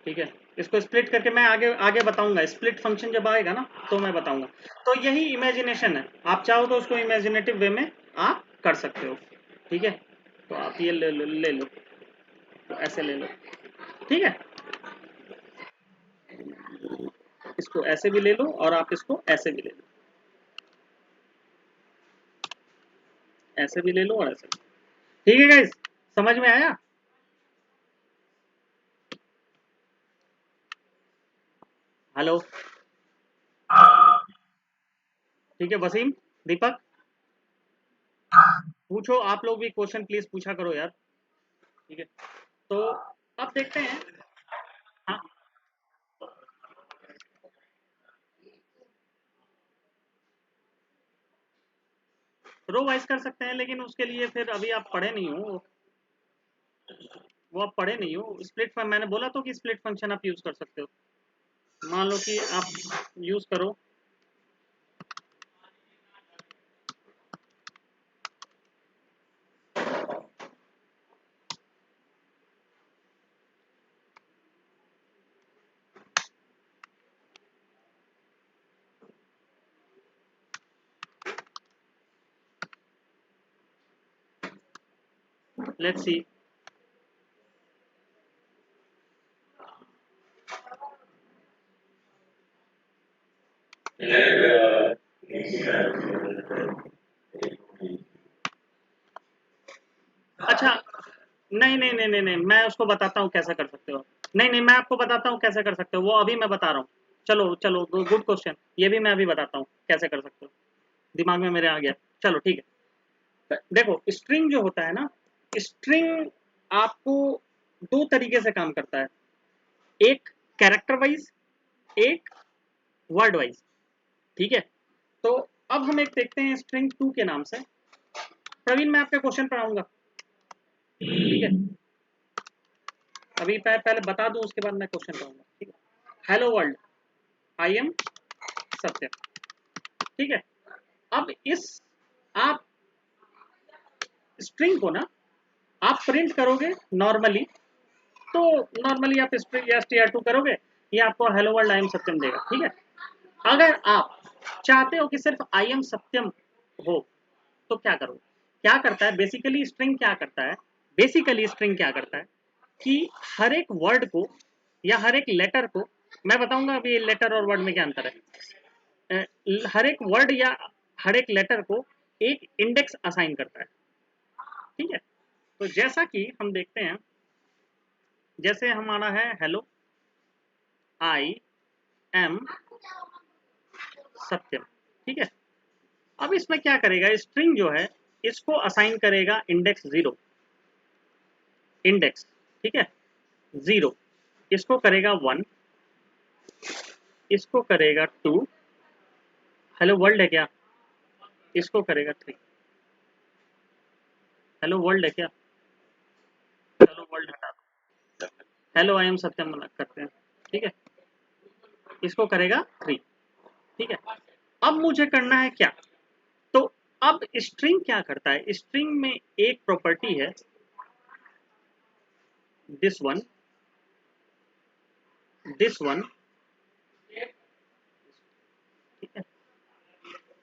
ठीक है, इसको स्प्लिट करके मैं आगे आगे बताऊंगा, स्प्लिट फंक्शन जब आएगा ना तो मैं बताऊंगा। तो यही इमेजिनेशन है, आप चाहो तो उसको इमेजिनेटिव वे में आप कर सकते हो। ठीक है, तो आप ये ले लो, तो ऐसे ले लो। ठीक है, इसको ऐसे भी ले लो और आप इसको ऐसे भी ले लो, ऐसे भी ले लो और ऐसे भी। ठीक है गाइस, समझ में आया? हेलो? ठीक है, वसीम, दीपक, पूछो आप लोग भी क्वेश्चन, प्लीज पूछा करो यार। ठीक है, तो अब देखते हैं। हाँ, रो वाइज कर सकते हैं, लेकिन उसके लिए फिर अभी आप पढ़े नहीं हो, वो आप पढ़े नहीं हो। स्प्लिट, मैंने बोला तो कि स्प्लिट फंक्शन आप यूज कर सकते हो। मान लो कि आप यूज करो, लेट्स सी। अच्छा, नहीं नहीं नहीं नहीं नहीं, मैं उसको बताता हूँ कैसे कर सकते हो। नहीं नहीं, मैं आपको बताता हूँ कैसे कर सकते हो, वो अभी मैं बता रहा हूँ। चलो चलो, गुड क्वेश्चन, ये भी मैं अभी बताता हूँ कैसे कर सकते हो, दिमाग में मेरे आ गया। चलो ठीक है, देखो स्ट्रिंग जो होता है ना, स्ट्रिंग आपको दो तरीके से काम करता है, एक कैरेक्टर वाइज, एक वर्ड वाइज। ठीक है, तो अब हम एक देखते हैं स्ट्रिंग टू के नाम से। प्रवीण, मैं आपके क्वेश्चन पर आऊंगा, ठीक है, अभी पहले बता दूं, उसके बाद मैं क्वेश्चन पर आऊंगा, ठीक है। हेलो वर्ल्ड, आई एम सत्य। ठीक है, अब इस आप स्ट्रिंग को ना आप प्रिंट करोगे नॉर्मली, तो नॉर्मली आप स्ट्रिंग या str2 करोगे, ये आपको हेलो वर्ल्ड आई एम सत्यम देगा। ठीक है, अगर आप चाहते हो कि सिर्फ आई एम सत्यम हो, तो क्या करो, क्या करता है बेसिकली स्ट्रिंग, क्या करता है बेसिकली स्ट्रिंग क्या करता है कि हर एक वर्ड को या हर एक लेटर को, मैं बताऊंगा अभी लेटर और वर्ड में क्या अंतर है, हर एक वर्ड या हर एक लेटर को एक इंडेक्स असाइन करता है। ठीक है, तो जैसा कि हम देखते हैं, जैसे हमारा है हेलो आई एम सत्यम। ठीक है, अब इसमें क्या करेगा स्ट्रिंग जो है, इसको असाइन करेगा इंडेक्स जीरो, इंडेक्स, ठीक है, जीरो, इसको करेगा वन, इसको करेगा टू, हेलो वर्ल्ड है क्या, इसको करेगा थ्री, हेलो वर्ल्ड है क्या, हेलो वर्ल्ड हटा दो, हेलो आई एम सत्यम करते हैं। ठीक है, इसको करेगा थ्री। ठीक है, अब मुझे करना है क्या, तो अब स्ट्रिंग क्या करता है, स्ट्रिंग में एक प्रॉपर्टी है दिस वन, दिस वन। ठीक है,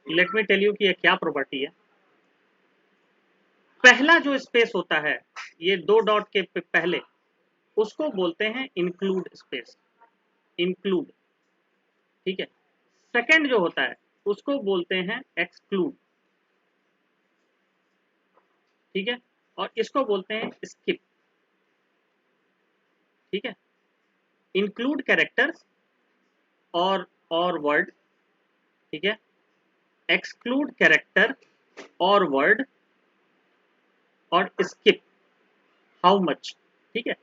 लेट मी टेल यू कि ये क्या प्रॉपर्टी है। पहला जो स्पेस होता है, ये दो डॉट के पहले, उसको बोलते हैं इंक्लूड स्पेस, इंक्लूड। ठीक है, सेकंड जो होता है उसको बोलते हैं एक्सक्लूड। ठीक है, और इसको बोलते हैं स्किप। ठीक है, इंक्लूड कैरेक्टर्स और वर्ड, ठीक है, एक्सक्लूड कैरेक्टर और वर्ड, और स्किप हाउ मच। ठीक है,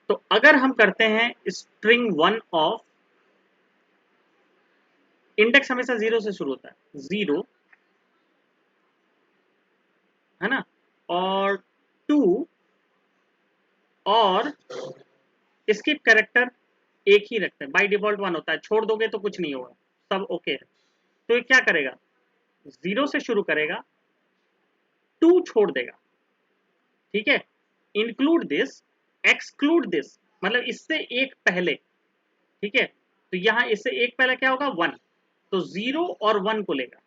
तो अगर हम करते हैं स्ट्रिंग वन ऑफ, इंडेक्स हमेशा जीरो से शुरू होता है, जीरो, है ना, और टू, और स्किप कैरेक्टर एक ही रखते हैं, बाय डिफॉल्ट वन होता है, छोड़ दोगे तो कुछ नहीं होगा, सब ओके है। तो ये क्या करेगा, जीरो से शुरू करेगा, टू छोड़ देगा, ठीक है, इंक्लूड दिस, एक्सक्लूड दिस, मतलब इससे एक पहले। ठीक है, तो यहां इससे एक पहले क्या होगा, वन, तो जीरो और वन को लेगा।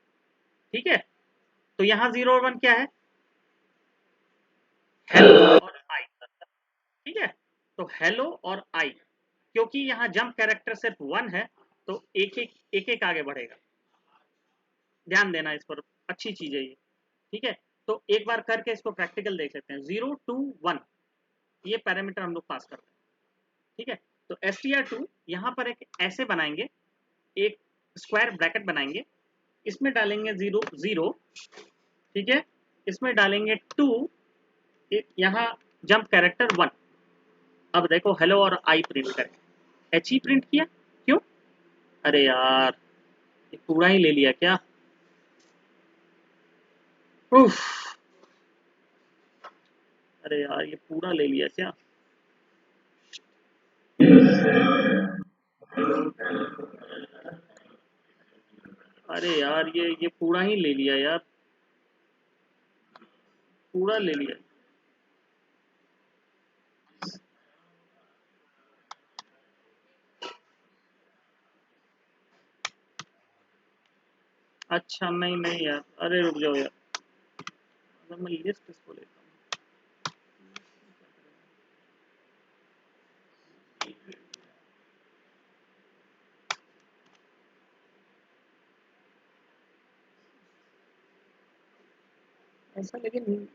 ठीक है, तो यहां जीरो और वन क्या है, हेलो और आई। ठीक है, तो हेलो और आई, क्योंकि यहां जंप कैरेक्टर सिर्फ वन है, तो एक एक आगे बढ़ेगा। ध्यान देना इस पर, अच्छी चीज है ये। ठीक है, तो एक बार करके इसको प्रैक्टिकल देख लेते हैं, जीरो टू वन, ये पैरामीटर हम लोग पास करते हैं। ठीक है, तो str2 यहां पर एक ऐसे बनाएंगे, एक स्क्वायर ब्रैकेट बनाएंगे, इसमें डालेंगे जीरो जीरो, ठीक है, इसमें डालेंगे टू, यहाँ जंप कैरेक्टर वन। अब देखो हेलो और आई प्रिंट करें, एच ही प्रिंट किया, क्यों, अरे यार ये पूरा ही ले लिया क्या, उफ। अरे यार ये पूरा ले लिया क्या? अरे यार ये पूरा ही ले लिया यार, पूरा ले लिया। अच्छा नहीं नहीं यार, अरे रुक जाओ यार, अगर मैं लिस्ट इसको लेता हूँ ऐसा, लेकिन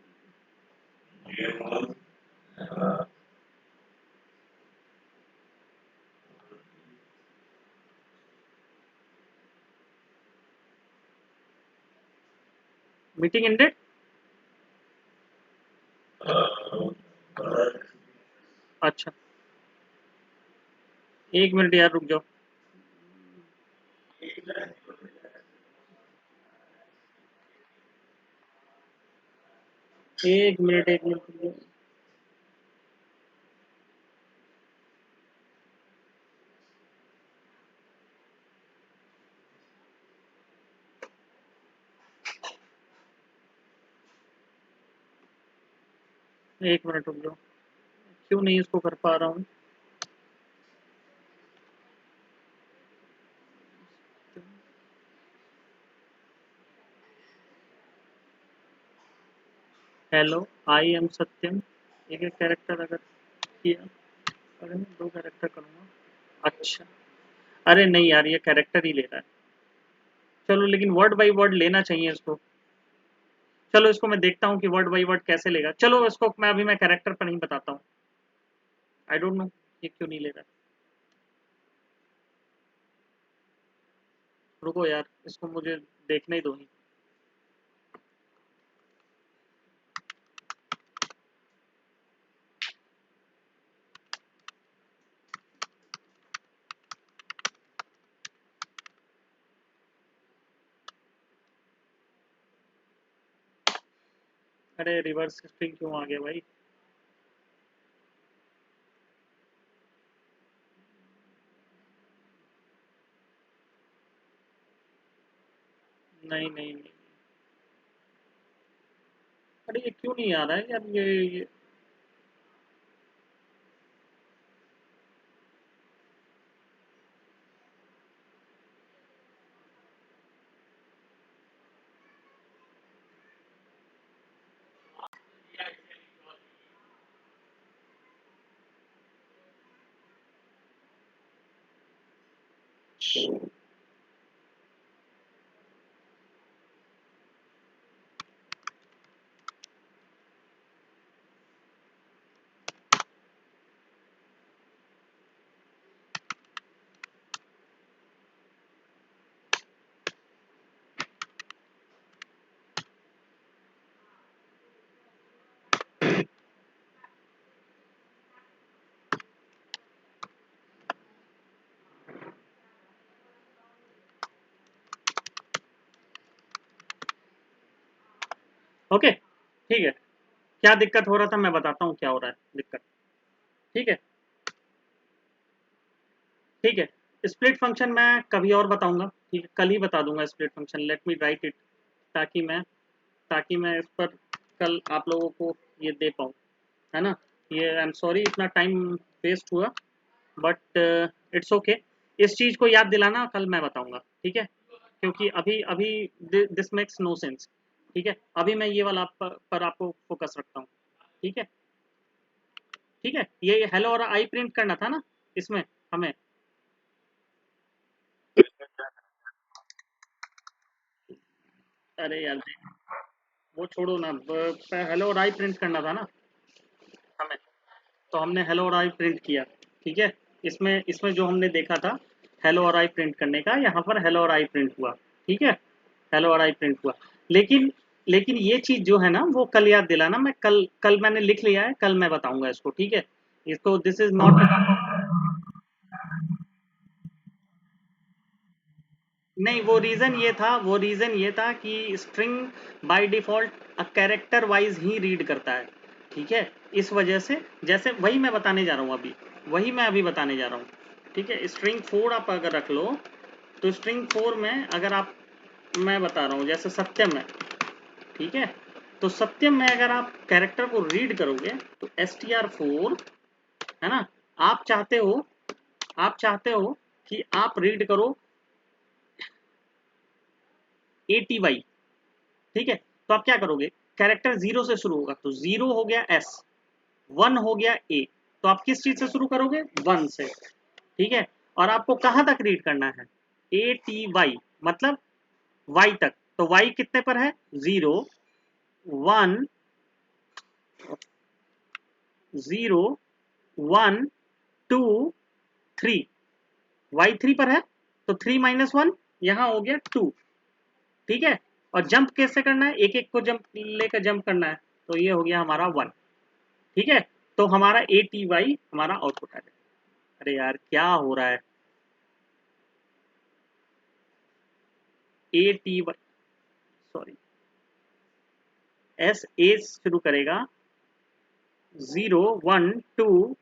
मीटिंग एंडेड। अच्छा, एक मिनट यार रुक जाओ। एक मिनट, एक मिनट रुक जाओ। एक मिनट रुक जाओ, क्यों नहीं इसको कर पा रहा हूँ? हेलो, आई एम सत्यम। एक एक कैरेक्टर अगर किया, अरे मैं दो कैरेक्टर करूँगा। अच्छा, अरे नहीं यार ये कैरेक्टर ही ले रहा है। चलो लेकिन वर्ड बाई वर्ड लेना चाहिए इसको। चलो इसको मैं देखता हूँ कि वर्ड बाई वर्ड कैसे लेगा। चलो इसको मैं कैरेक्टर पर नहीं बताता हूँ। आई डोंट नो ये क्यों नहीं ले रहा है। रुको यार, इसको मुझे देखने ही दो। अरे रिवर्स स्ट्रिंग क्यों आ गया भाई? नहीं नहीं नहीं, अरे ये क्यों नहीं आ रहा है यार ये। ओके ठीक है, क्या दिक्कत हो रहा था मैं बताता हूँ क्या हो रहा है दिक्कत। ठीक है, ठीक है। स्प्लिट फंक्शन मैं कभी और बताऊंगा, ठीक है, कल ही बता दूंगा split function. Let me right it, ताकि मैं ताकि मैं इस पर कल आप लोगों को ये दे पाऊँ, है ना। ये आई एम सॉरी इतना टाइम वेस्ट हुआ, बट इट्स ओके। इस चीज़ को याद दिलाना, कल मैं बताऊंगा, ठीक है। क्योंकि अभी अभी दिस मेक्स नो सेंस। ठीक है, अभी मैं ये वाला पर आपको फोकस रखता हूँ। ठीक है, ठीक है। ये हेलो और आई प्रिंट करना था ना इसमें हमें। अरे यार वो छोड़ो ना, हेलो और आई प्रिंट करना था ना हमें। तो हमने हेलो और आई प्रिंट किया, ठीक है। इसमें इसमें जो हमने देखा था हेलो और आई प्रिंट करने का, यहाँ पर हेलो और आई प्रिंट हुआ, ठीक है। हेलो और आई प्रिंट हुआ, लेकिन लेकिन ये चीज जो है ना वो कल याद दिलाना। मैं कल कल मैंने लिख लिया है, कल मैं बताऊंगा इसको, ठीक है। इसको दिस इज नॉट, नहीं, वो रीज़न ये था कि string by default character wise he read करता है, ठीक है? इस वजह से जैसे वही मैं बताने जा रहा हूँ अभी, वही मैं अभी बताने जा रहा हूँ, ठीक है? स्ट्रिंग 4 आप अगर रख लो, तो स्ट्रिंग 4 में अगर आप, मैं बता रहा हूँ जैसे सत्यम है, ठीक है? तो सत्यम में अगर आप कैरेक्टर को रीड करोगे तो str4, है ना? आप चाहते हो आप चाहते हो कि आप रीड करो ATY, ठीक है? तो आप क्या करोगे? कैरेक्टर 0 से शुरू होगा, तो 0 हो गया S, 1 हो गया A, तो आप किस चीज़ से शुरू करोगे? 1 से, ठीक है? और आपको कहाँ तक रीड करना है? ATY, मतलब Y तक। तो Y कितने पर है? 0, 1, 0, 1, 2, 3, Y3 पर है, तो 3 माइनस 1 यहाँ हो गया 2, ठीक है? और जंप कैसे करना है? एक एक को जंप लेकर जंप करना है, तो ये हो गया हमारा 1, ठीक है? तो हमारा ATY हमारा आउटपुट आ जाएगा। अरे यार क्या हो रहा है? ATY, सॉरी, SA शुरू करेगा 0, 1, 2,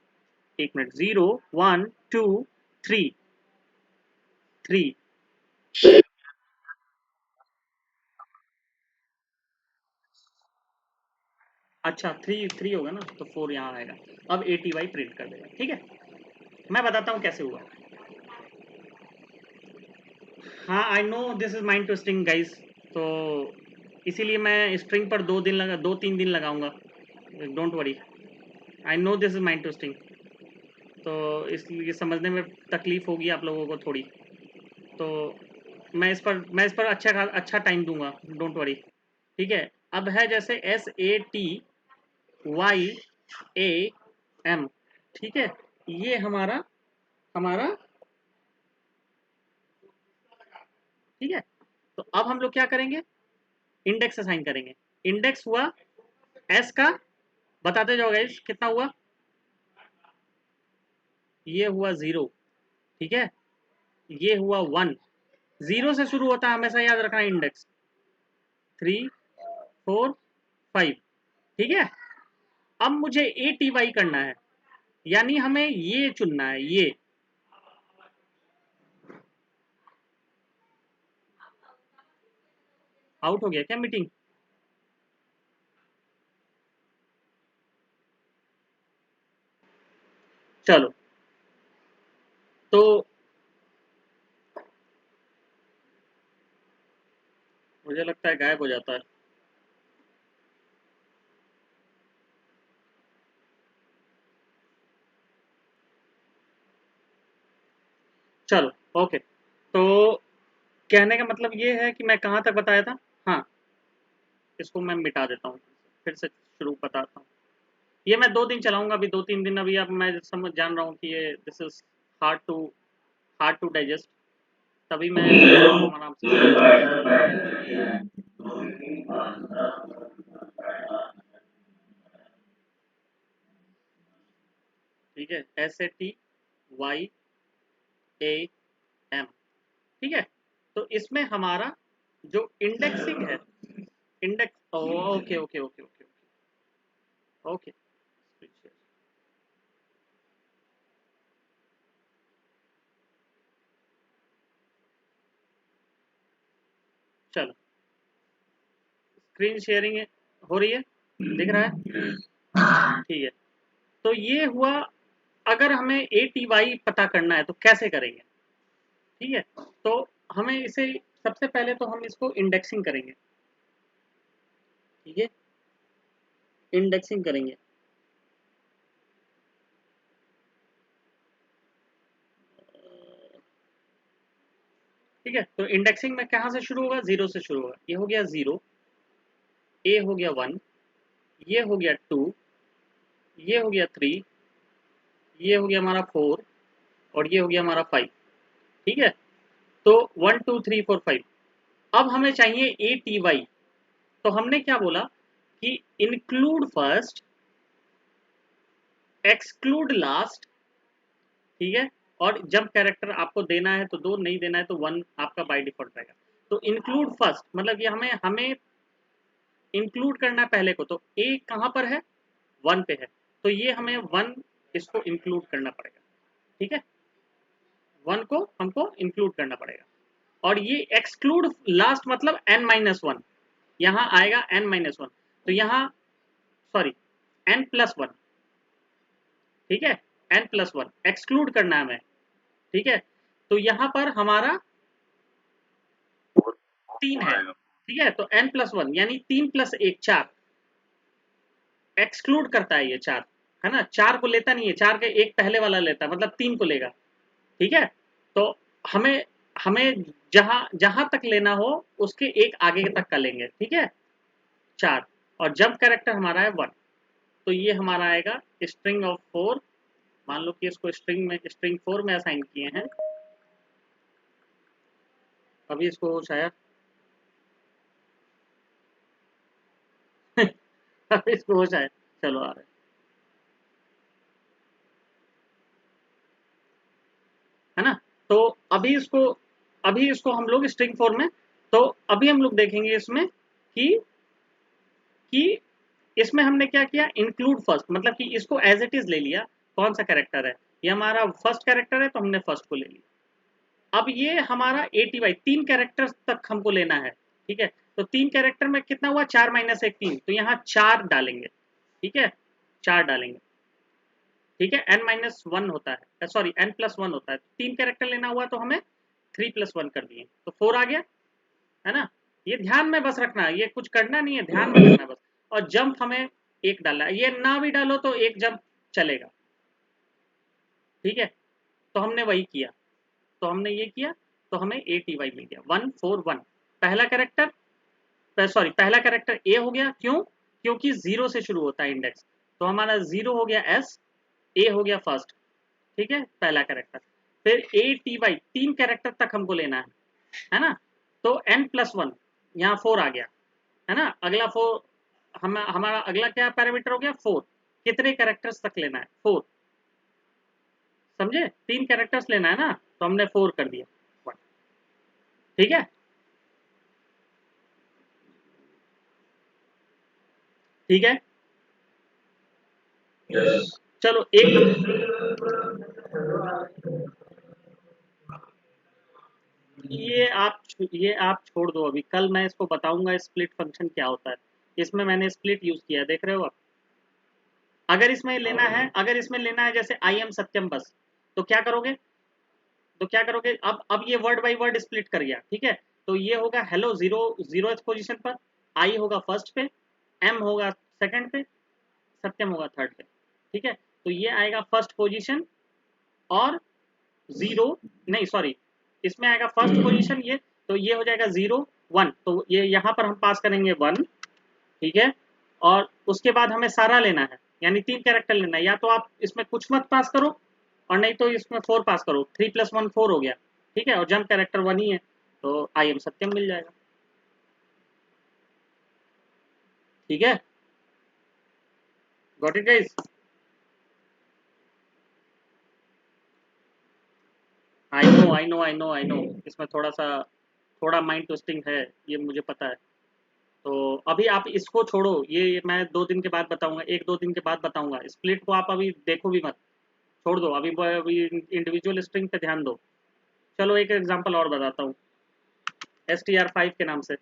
एक मिनट, 0, 1, 2, 3, 3, अच्छा 3 3 होगा ना, तो 4 यहाँ आएगा। अब ATY प्रिंट कर देगा, ठीक है? मैं बताता हूँ कैसे हुआ। हाँ, I know this is mind twisting guys, तो इसीलिए मैं स्ट्रिंग पर 2-3 दिन लगाऊंगा, don't worry, I know this is mind twisting, तो इसलिए समझने में तकलीफ होगी आप लोगों को थोड़ी, तो मैं इस पर अच्छा टाइम दूंगा, डोंट वरी, ठीक है? अब है जैसे SATYAM, ठीक है? ये हमारा हमारा ठीक है? तो अब हम लोग क्या करेंगे? इंडेक्स असाइन करेंगे। इंडेक्स हुआ एस का, बताते जाओ गाइस कितना हुआ? ये हुआ 0, ठीक है? ये हुआ 1, 0 से शुरू होता है, हमेशा याद रखना इंडेक्स, 3, 4, 5, ठीक है? अब मुझे ATY करना है, यानी हमें ये चुनना है, ये आउट हो गया क्या मीटिंग? चलो, तो मुझे लगता है गायब हो जाता है। चलो, ओके, तो कहने का मतलब ये है कि मैं कहाँ तक बताया था? हाँ, इसको मैं मिटा देता हूँ, फिर से शुरू बताता हूँ। ये मैं 2 दिन चलाऊंगा, अभी 2-3 दिन, अभी अब मैं समझ जान रहा हूँ कि ये this is hard to hard to digest, तभी मैं आराम से, ठीक है? SATYAM, ठीक है? तो इसमें हमारा जो इंडेक्सिंग है, index, okay okay okay okay okay, चलो, स्क्रीन शेयरिंग हो रही है, दिख रहा है, ठीक है? तो ये हुआ, अगर हमें ATY पता करना है तो कैसे करेंगे, ठीक है? तो हमें इसे, सबसे पहले तो हम इसको इंडेक्सिंग करेंगे, ठीक है? इंडेक्सिंग करेंगे, ठीक है? तो इंडेक्सिंग में कहाँ से शुरू होगा? 0 से शुरू होगा, ये हो गया 0, A हो गया 1, ये हो गया 2, ये हो गया 3, ये हो गया हमारा 4, और ये हो गया हमारा 5, ठीक है? तो 1 2 3 4 5, अब हमें चाहिए ATY, तो हमने क्या बोला कि इंक्लूड फर्स्ट, एक्सक्लूड लास्ट, ठीक है? और जंप कैरेक्टर आपको देना है तो दो, नहीं देना है तो वन आपका बाय डिफॉल्ट रहेगा। तो इंक्लूड फर्स्ट मतलब ये हमें हमें इंक्लूड करना है पहले को, तो ए कहाँ पर है, वन पे है, तो ये हमें वन इसको इंक्लूड करना पड़ेगा। ठीक है, वन को हमको इंक्लूड करना पड़ेगा। और ये एक्सक्लूड लास्ट मतलब एन माइनस वन, यहाँ आएगा एन माइनस वन, तो यहाँ सॉरी एन प्लस वन। ठीक है, एन प्लस वन एक्सक्लूड करना है हमें। ठीक है, तो यहाँ पर हमारा तीन है। ठीक है, तो एन प्लस वन यानी तीन प्लस एक चार, एक्सक्लूड करता है ये चार, है ना, चार को लेता नहीं है, चार के एक पहले वाला लेता है मतलब तीन को लेगा। ठीक है, तो हमें हमें जहां जहां तक लेना हो उसके एक आगे तक का लेंगे। ठीक है, चार, और जंप कैरेक्टर हमारा है वन, तो ये हमारा आएगा स्ट्रिंग ऑफ फोर। मान लो कि इसको स्ट्रिंग फोर में असाइन किए हैं, अभी इसको हो शायद अभी इसको हो शायद, चलो आ रहे है ना। तो अभी इसको हम लोग स्ट्रिंग फोर में, तो अभी हम लोग देखेंगे इसमें कि इसमें हमने क्या किया, इंक्लूड फर्स्ट मतलब कि इसको एज इट इज ले लिया। कौन सा कैरेक्टर है, ये हमारा फर्स्ट कैरेक्टर है तो हमने फर्स्ट को ले लिया। अब ये हमारा ATY तीन कैरेक्टर्स तक हमको लेना है। ठीक है, तो तीन कैरेक्टर में कितना हुआ, चार माइनस एक तीन, तो यहाँ चार डालेंगे। ठीक है, चार डालेंगे। ठीक है, एन माइनस वन होता है, सॉरी एन प्लस वन होता है, तीन कैरेक्टर लेना हुआ तो हमें थ्री प्लस वन कर दिए तो फोर आ गया, है ना। ये ध्यान में बस रखना, ये कुछ करना नहीं है, ध्यान में रखना बस। और जंप हमें एक डालना है, ये ना भी डालो तो एक जंप चलेगा। ठीक है, तो हमने वही किया, तो हमने ये किया, तो हमें ATY मिल गया, वन फोर वन। पहला कैरेक्टर, सॉरी पहला कैरेक्टर ए हो गया, क्यों, क्योंकि जीरो से शुरू होता है इंडेक्स, तो हमारा जीरो हो गया एस, ए हो गया फर्स्ट। ठीक है, पहला कैरेक्टर। फिर ATY तीन कैरेक्टर तक हमको लेना है ना, तो एन प्लस वन, यहाँ फोर आ गया, है ना। अगला फोर, हमारा अगला क्या पैरामीटर हो गया, फोर। कितने कैरेक्टर्स तक लेना है, फोर, समझे, तीन कैरेक्टर्स लेना है ना, तो हमने फोर कर दिया, वन। ठीक है, ठीक है, चलो एक, ये आप छोड़ दो, अभी कल मैं इसको बताऊंगा स्प्लिट फंक्शन क्या होता है। इसमें मैंने स्प्लिट यूज किया है, देख रहे हो आप। अगर इसमें लेना है जैसे आई एम सत्यम बस, तो क्या करोगे, अब ये वर्ड बाय वर्ड स्प्लिट कर गया। ठीक है, तो ये होगा हेलो जीरो, जीरो पोजीशन पर, आई होगा फर्स्ट पे, एम होगा सेकंड पे, सत्यम होगा थर्ड पे। ठीक है, तो ये आएगा फर्स्ट पोजीशन, और जीरो, नहीं सॉरी, इसमें आएगा फर्स्ट पोजीशन ये, तो ये हो जाएगा जीरो वन, तो ये यहाँ पर हम पास करेंगे वन। ठीक है, और उसके बाद हमें सारा लेना है, यानी तीन कैरेक्टर लेना है, या तो आप इसमें कुछ मत पास करो, और नहीं तो इसमें फोर पास करो, थ्री प्लस वन फोर हो गया। ठीक है, और जंप कैरेक्टर वन ही है, तो आई एम सत्यम मिल जाएगा। ठीक है, got it guys. I know, इसमें थोड़ा माइंड ट्विस्टिंग है, ये मुझे पता है। तो अभी आप इसको छोड़ो, ये मैं 2 दिन के बाद बताऊंगा, 1-2 दिन के बाद बताऊंगा, स्प्लिट को आप अभी देखो भी मत, छोड़ दो अभी इंडिविजुअल स्ट्रिंग पे ध्यान दो। चलो एक एग्जांपल और बताता हूँ, str5 के नाम से।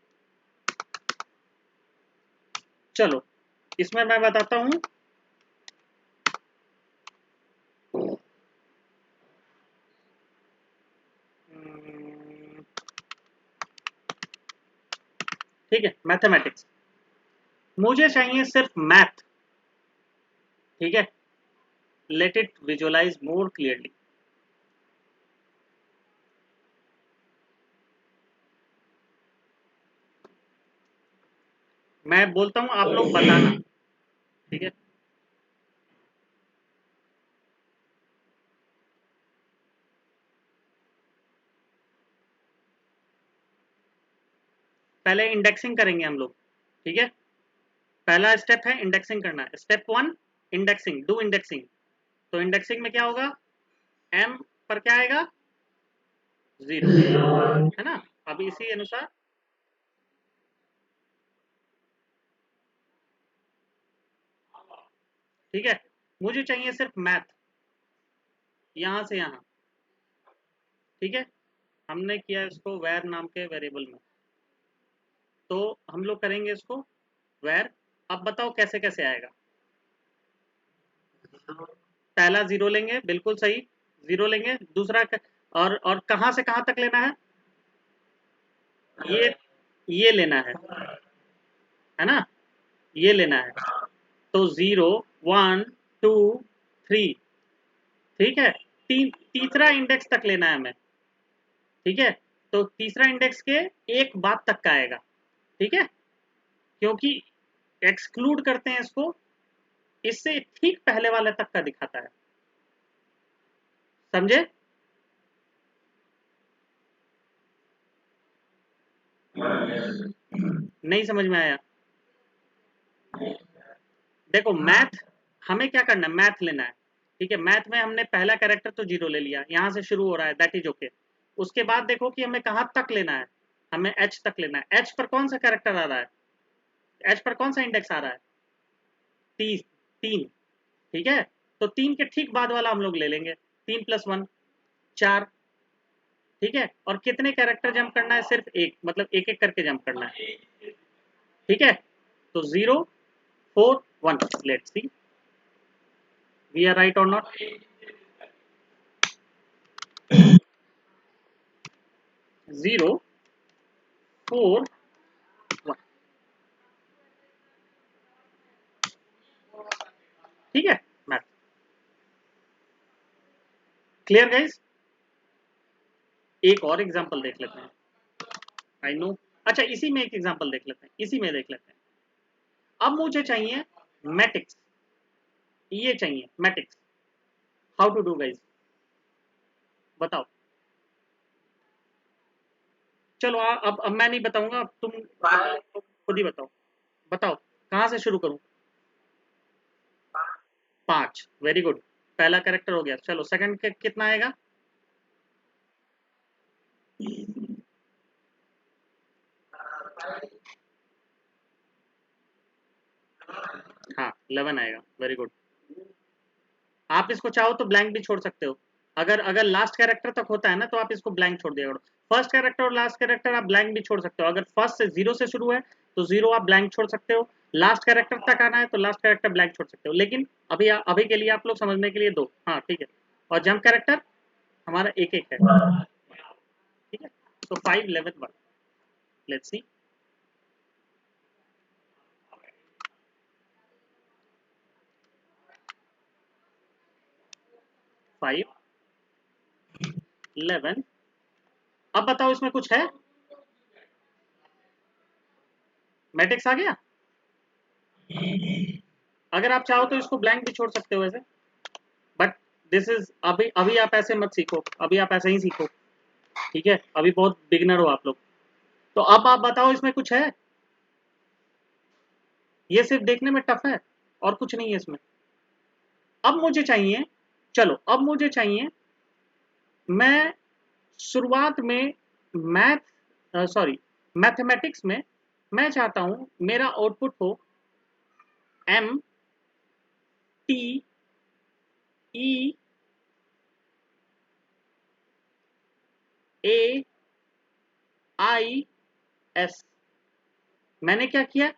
चलो इसमें मैं बताता हूँ, ठीक है, मैथमेटिक्स, मुझे चाहिए सिर्फ मैथ। ठीक है, let it visualize more clearly. मैं बोलता हूँ, आप लोग बताना। ठीक है, पहले इंडेक्सिंग करेंगे हम लोग। ठीक है, पहला स्टेप है इंडेक्सिंग करना, step one indexing, do indexing. तो इंडेक्सिंग में क्या होगा, एम पर क्या आएगा 0, है ना। अब इसी अनुसार ठीक है, मुझे चाहिए सिर्फ मैथ यहां से यहां। ठीक है, हमने किया इसको वैर नाम के वेरिएबल में, तो हम लोग करेंगे इसको वैर। अब बताओ कैसे कैसे आएगा। पहला 0 लेंगे, बिल्कुल सही, 0 लेंगे। दूसरा और कहां से कहां तक लेना है, ये ये लेना है ना, ये लेना है। तो 0 1 2 3, ठीक है। तीसरा इंडेक्स तक लेना है हमें, ठीक है। तो तीसरा इंडेक्स के एक बाद तक का आएगा, ठीक है, क्योंकि एक्सक्लूड करते हैं इसको, इससे ठीक पहले वाले तक का दिखाता है, समझे। नहीं समझ में आया। देखो मैथ, हमें क्या करना है, मैथ लेना है, ठीक है। मैथ में हमने पहला कैरेक्टर तो 0 ले लिया, यहां से शुरू हो रहा है, दैट इज ओके। उसके बाद देखो कि हमें कहां तक लेना है, हमें एच तक लेना है। एच पर कौन सा कैरेक्टर आ रहा है, एच पर कौन सा इंडेक्स आ रहा है, 3, ठीक है। तो 3 के ठीक बाद वाला हम लोग ले लेंगे, 3 + 1 4, ठीक है। और कितने कैरेक्टर जंप करना है, सिर्फ एक, मतलब एक एक करके जंप करना है, ठीक है। तो 0 4 1, let's see we are right or not. 0 4 1, ठीक है। Math clear guys. एक और एग्जांपल देख लेते हैं, आई नो। अच्छा, इसी में एक एग्जांपल देख लेते हैं, इसी में देख लेते हैं। अब मुझे चाहिए मैट्रिक्स, ये चाहिए matrix, how to do guys, बताओ। चलो अब मैं नहीं बताऊंगा, अब तुम खुद ही बताओ। बताओ कहां से शुरू करूं। 5, वेरी गुड, पहला कैरेक्टर हो गया। चलो सेकंड के कितना आएगा, हाँ 11 आएगा, वेरी गुड। आप इसको चाहो तो ब्लैंक भी छोड़ सकते हो, अगर अगर लास्ट कैरेक्टर तक होता है ना तो आप इसको ब्लैंक छोड़ दिया करो। फर्स्ट कैरेक्टर और लास्ट कैरेक्टर आप ब्लैंक भी छोड़ सकते हो, अगर फर्स्ट से 0 से शुरू है तो 0 आप ब्लैंक छोड़ सकते हो, लास्ट कैरेक्टर तक आना है तो लास्ट कैरेक्टर ब्लैंक छोड़ सकते हो। लेकिन अभी अभी के लिए आप लोग समझने के लिए दो, हाँ ठीक है। और जंप कैरेक्टर हमारा एक एक है, ठीक है। तो 5 11 1, लेट्स सी। 5 11, अब बताओ इसमें कुछ है, मैट्रिक्स आ गया। अगर आप चाहो तो इसको ब्लैंक भी छोड़ सकते हो वैसे, बट दिस इज, अभी अभी आप ऐसे मत सीखो, अभी आप ऐसे ही सीखो, ठीक है। अभी बहुत बिगनर हो आप लोग। तो अब आप बताओ इसमें कुछ है, ये सिर्फ देखने में टफ है और कुछ नहीं है इसमें। अब मुझे चाहिए, चलो अब मुझे चाहिए, मैं शुरुआत में मैथ सॉरी मैथमेटिक्स में मैं चाहता हूं मेरा आउटपुट हो M T E A I S. मैंने क्या किया,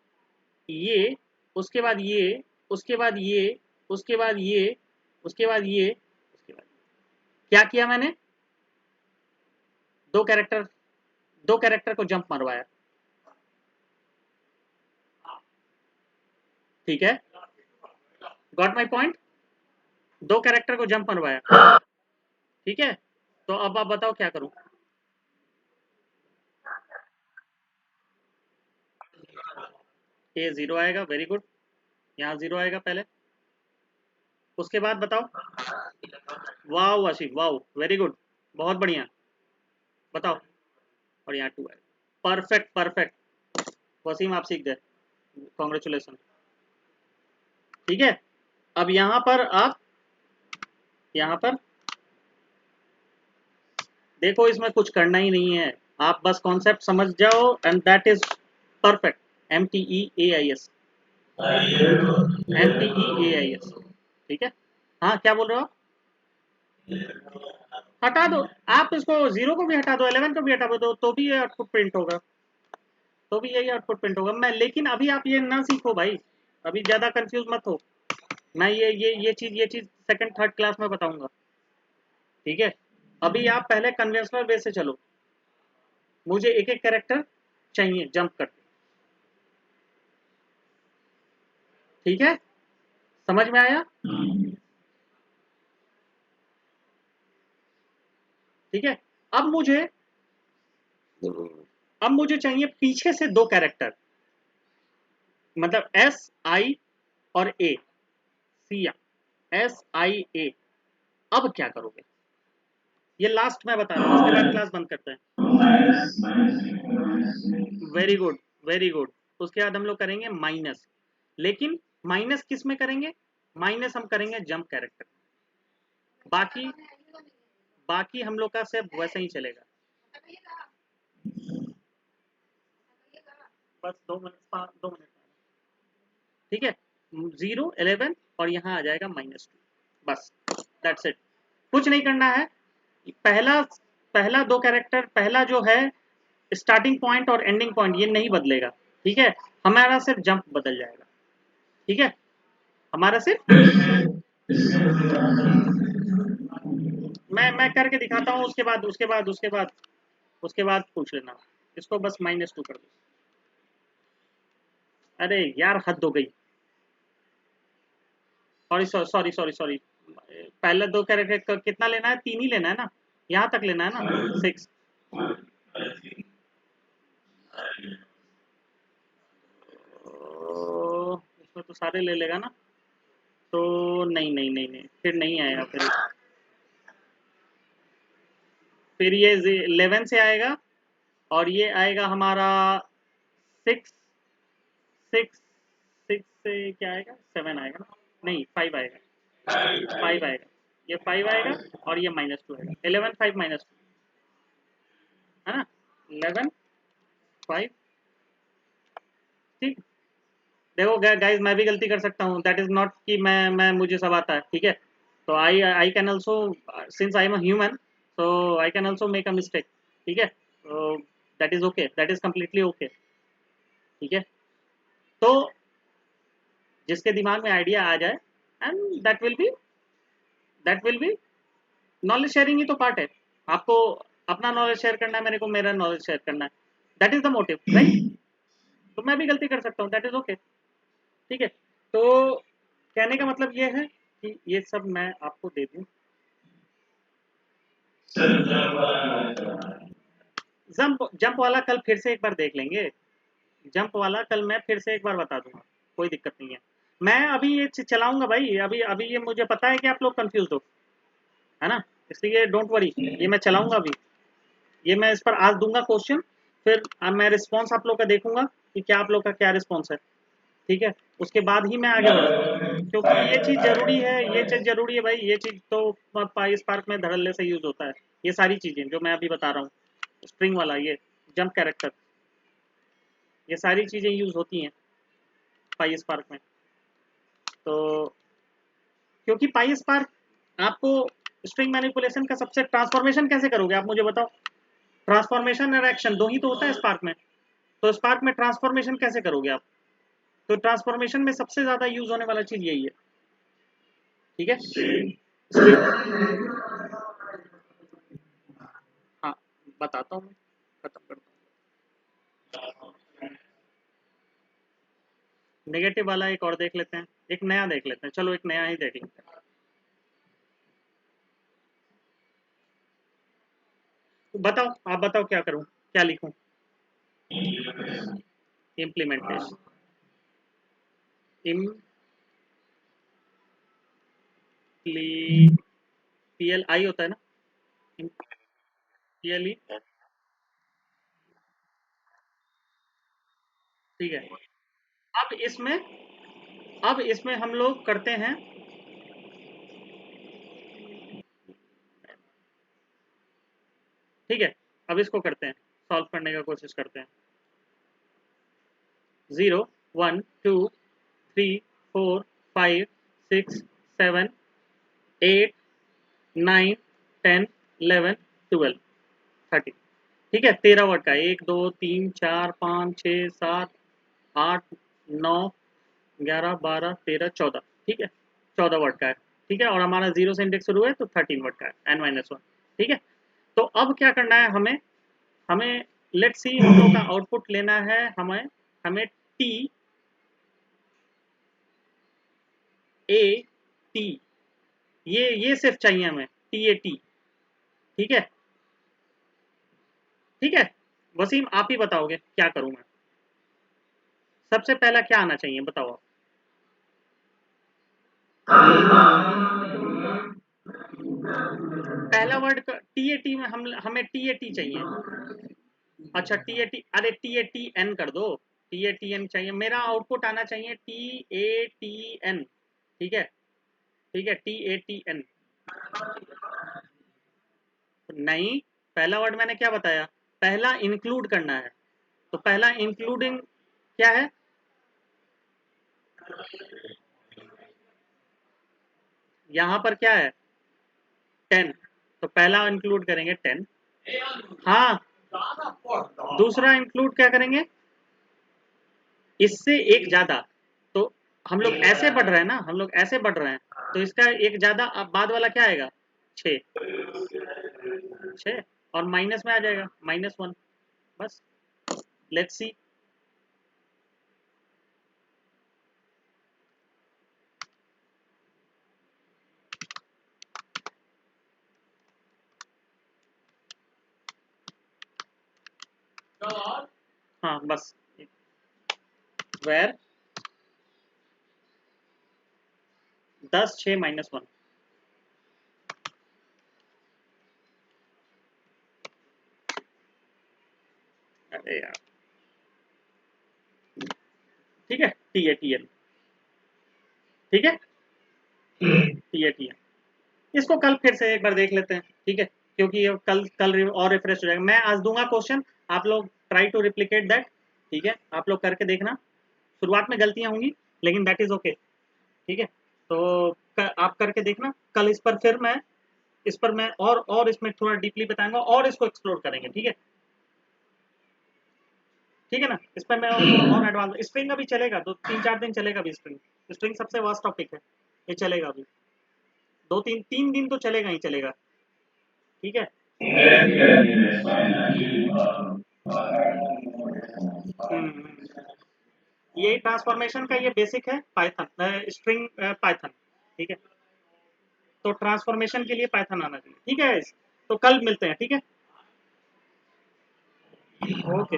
ये, उसके बाद ये, उसके बाद ये, उसके बाद ये, उसके बाद ये, उसके बाद क्या किया मैंने, दो कैरेक्टर, दो कैरेक्टर को जंप मरवाया, ठीक है। गॉट माई पॉइंट, दो कैरेक्टर को जंप मरवाया, ठीक है। तो अब आप बताओ क्या करूं। ये 0 आएगा, वेरी गुड, यहाँ 0 आएगा पहले। उसके बाद बताओ, वाह आशिफ वाह, वेरी गुड, बहुत बढ़िया, बताओ। और यहाँ 2 आएगा, परफेक्ट परफेक्ट, वसीम आप सीख गए, कॉन्ग्रेचुलेसन, ठीक है। अब यहाँ पर आप, यहाँ पर देखो इसमें कुछ करना ही नहीं है, आप बस कॉन्सेप्ट समझ जाओ and that is perfect. MTEAIS, MTEAIS, ठीक है। हाँ क्या बोल रहे हो आप? हटा दो, आप इसको जीरो को भी हटा दो, 11 को भी हटा दो, तो भी ये आउटपुट प्रिंट होगा, तो भी यही आउटपुट प्रिंट होगा। मैं लेकिन अभी आप ये ना सीखो भाई, अभी ज्यादा कंफ्यूज मत हो। मैं ये चीज सेकंड थर्ड क्लास में बताऊंगा, ठीक है। अभी आप पहले कन्वेंशनल वे से चलो, मुझे एक एक कैरेक्टर चाहिए जंप करके, ठीक है, समझ में आया? ठीक है। अब मुझे अब मुझे चाहिए पीछे से दो कैरेक्टर, मतलब SI और A, सिया, SIA। अब क्या करोगे, ये लास्ट में बता रहा हूँ, उसके बाद क्लास बंद करते हैं। Very good, very good. उसके बाद हम लोग करेंगे माइनस, लेकिन माइनस किस में करेंगे? माइनस हम करेंगे जंप कैरेक्टर, बाकी बाकी हम लोग का सिर्फ वैसा ही चलेगा। बस 2 मिनट, 2 मिनट, ठीक है। 0 11 और यहाँ आ जाएगा -2, बस दैट्स इट, कुछ नहीं करना है। पहला पहला दो कैरेक्टर, पहला जो है स्टार्टिंग पॉइंट और एंडिंग पॉइंट, ये नहीं बदलेगा, ठीक है। हमारा सिर्फ जंप बदल जाएगा, ठीक है, हमारा सिर्फ मैं करके दिखाता हूँ, उसके बाद पूछ लेना। इसको बस -2 कर दो। अरे यार हद हो गई, सॉरी सॉरी सॉरी सॉरी। पहले दो कैरेक्टर कितना लेना है? 3 ही लेना है ना, यहाँ तक लेना है ना, 6। इसमें तो सारे ले लेगा ना, तो नहीं नहीं नहीं नहीं, फिर नहीं आएगा, फिर ये 11 से आएगा, और ये आएगा हमारा 6, 6 से क्या आएगा? 7 आएगा ना, नहीं 5 आएगा, 5 आएगा, ये 5 आएगा, और ये -2 आएगा, 11 5 -2, है ना, 11 5, ठीक। देखो गाइस, मैं भी गलती कर सकता हूँ, दैट इज नॉट कि मैं मुझे सब आता है, ठीक है। तो I can also, since I am a human, so I can also make a mistake, ठीक है। तो that is okay, that is completely okay, ठीक है। तो जिसके दिमाग में आइडिया आ जाए, and that will be knowledge sharing ही तो पार्ट है। आपको अपना नॉलेज शेयर करना है, मेरे को मेरा नॉलेज शेयर करना है, that is the motive, right. तो मैं भी गलती कर सकता हूँ, दैट इज ओके, ठीक है। तो कहने का मतलब ये है कि ये सब मैं आपको दे दूं। जंप जंप वाला कल फिर से एक बार देख लेंगे, जंप वाला कल मैं फिर से एक बार बता दूंगा, कोई दिक्कत नहीं है। मैं अभी ये चलाऊंगा भाई, अभी अभी ये मुझे पता है कि आप लोग कंफ्यूज हो, है ना, इसलिए डोंट वरी, ये मैं चलाऊंगा अभी, ये मैं इस पर आज दूंगा क्वेश्चन, फिर मैं रिस्पॉन्स आप लोग का देखूंगा कि क्या आप लोग का क्या रिस्पॉन्स है, ठीक है। उसके बाद ही मैं आगे बढ़ूंगा, क्योंकि ये चीज़ जरूरी है, ये चीज़ जरूरी है भाई, ये चीज़ तो स्पार्क में धड़ल्ले से यूज होता है, ये सारी चीज़ें जो मैं अभी बता रहा हूँ, स्ट्रिंग वाला, ये जंप कैरेक्टर, ये सारी चीज़ें यूज होती हैं पाई स्पार्क में। तो क्योंकि पाई स्पार्क आपको स्ट्रिंग मैनिपुलेशन का सबसे, ट्रांसफॉर्मेशन कैसे करोगे आप मुझे बताओ? ट्रांसफॉर्मेशन और एक्शन दो ही तो होता है स्पार्क में, तो स्पार्क में ट्रांसफॉर्मेशन कैसे करोगे आप? तो ट्रांसफॉर्मेशन में सबसे ज्यादा यूज होने वाला चीज यही है, ठीक है। हाँ बताता हूँ, खत्म करता हूँ। नेगेटिव वाला एक और देख लेते हैं, एक नया देख लेते हैं, चलो एक नया ही देख लेते हैं। बताओ, आप बताओ क्या करूं, क्या लिखूं? इम्प्लीमेंटेशन, PLI होता है ना, PLE, ठीक है। अब इसमें अब इसमें हम लोग करते हैं, ठीक है, अब इसको करते हैं, सॉल्व करने का कोशिश करते हैं। 0 1 2 3 4 5 6 7 8 9 10 11 12 13। ठीक है, 13 वर्ड का, 1 2 3 4 5 6 7 8 9 11 12 13 14। ठीक है, 14 वर्ड का है। ठीक है, और हमारा 0 से इंडेक्स शुरू है तो 13 वर्ड का है, n-1। ठीक है, तो अब क्या करना है हमें, हमें लेट्स सी हम लोग का आउटपुट लेना है, हमें हमें टी ए टी, ये सिर्फ चाहिए हमें, टी ए टी। ठीक है, ठीक है, वसीम आप ही बताओगे क्या करूं मैं, सबसे पहला क्या आना चाहिए बताओ आप। पहला वर्ड टी ए टी में हम हमें टी ए टी चाहिए। अच्छा टी ए टी, अरे टी ए टी एन कर दो, टी ए टी एन चाहिए, मेरा आउटपुट आना चाहिए टी ए टी एन। ठीक है, ठीक है, टी ए टी एन। नहीं, पहला वर्ड मैंने क्या बताया, पहला इंक्लूड करना है, तो पहला इंक्लूडिंग क्या है, यहां पर क्या है 10, तो पहला इंक्लूड करेंगे 10। हाँ, दूसरा इंक्लूड क्या करेंगे, इससे एक ज्यादा, तो हम लोग ऐसे बढ़ रहे हैं ना, हम लोग ऐसे बढ़ रहे हैं, तो इसका एक ज्यादा अब बाद वाला क्या आएगा 6, 6 और माइनस में आ जाएगा -1। बस, लेट्स सी। हाँ बस, वेर 10 6 -1। अरे यार, ठीक है, टी ए टी एन। ठीक है, टी ए टी एन, इसको कल फिर से एक बार देख लेते हैं। ठीक है, क्योंकि ये कल कल और रिफ्रेश हो जाएगा, मैं आज दूंगा क्वेश्चन, आप लोग ट्राई टू रिप्लिकेट दैट। ठीक है, आप लोग करके देखना, शुरुआत में गलतियां होंगी लेकिन दैट इज ओके। ठीक है, तो आप करके देखना, कल इस पर फिर मैं, इस पर मैं और इसमें थोड़ा डीपली बताऊंगा और इसको एक्सप्लोर करेंगे। ठीक है, ठीक है ना, इस पर मैं और एडवांस, स्ट्रिंग अभी चलेगा, 2 3 4 दिन चलेगा अभी स्ट्रिंग, स्ट्रिंग सबसे वास्ट टॉपिक है, ये चलेगा अभी 2 3 3 दिन तो चलेगा ही चलेगा। ठीक है, ये ट्रांसफॉर्मेशन का ये बेसिक है पाइथन, स्ट्रिंग पाइथन। ठीक है, तो ट्रांसफॉर्मेशन के लिए पाइथन आना चाहिए। ठीक है, तो कल मिलते हैं। ठीक है, ओके।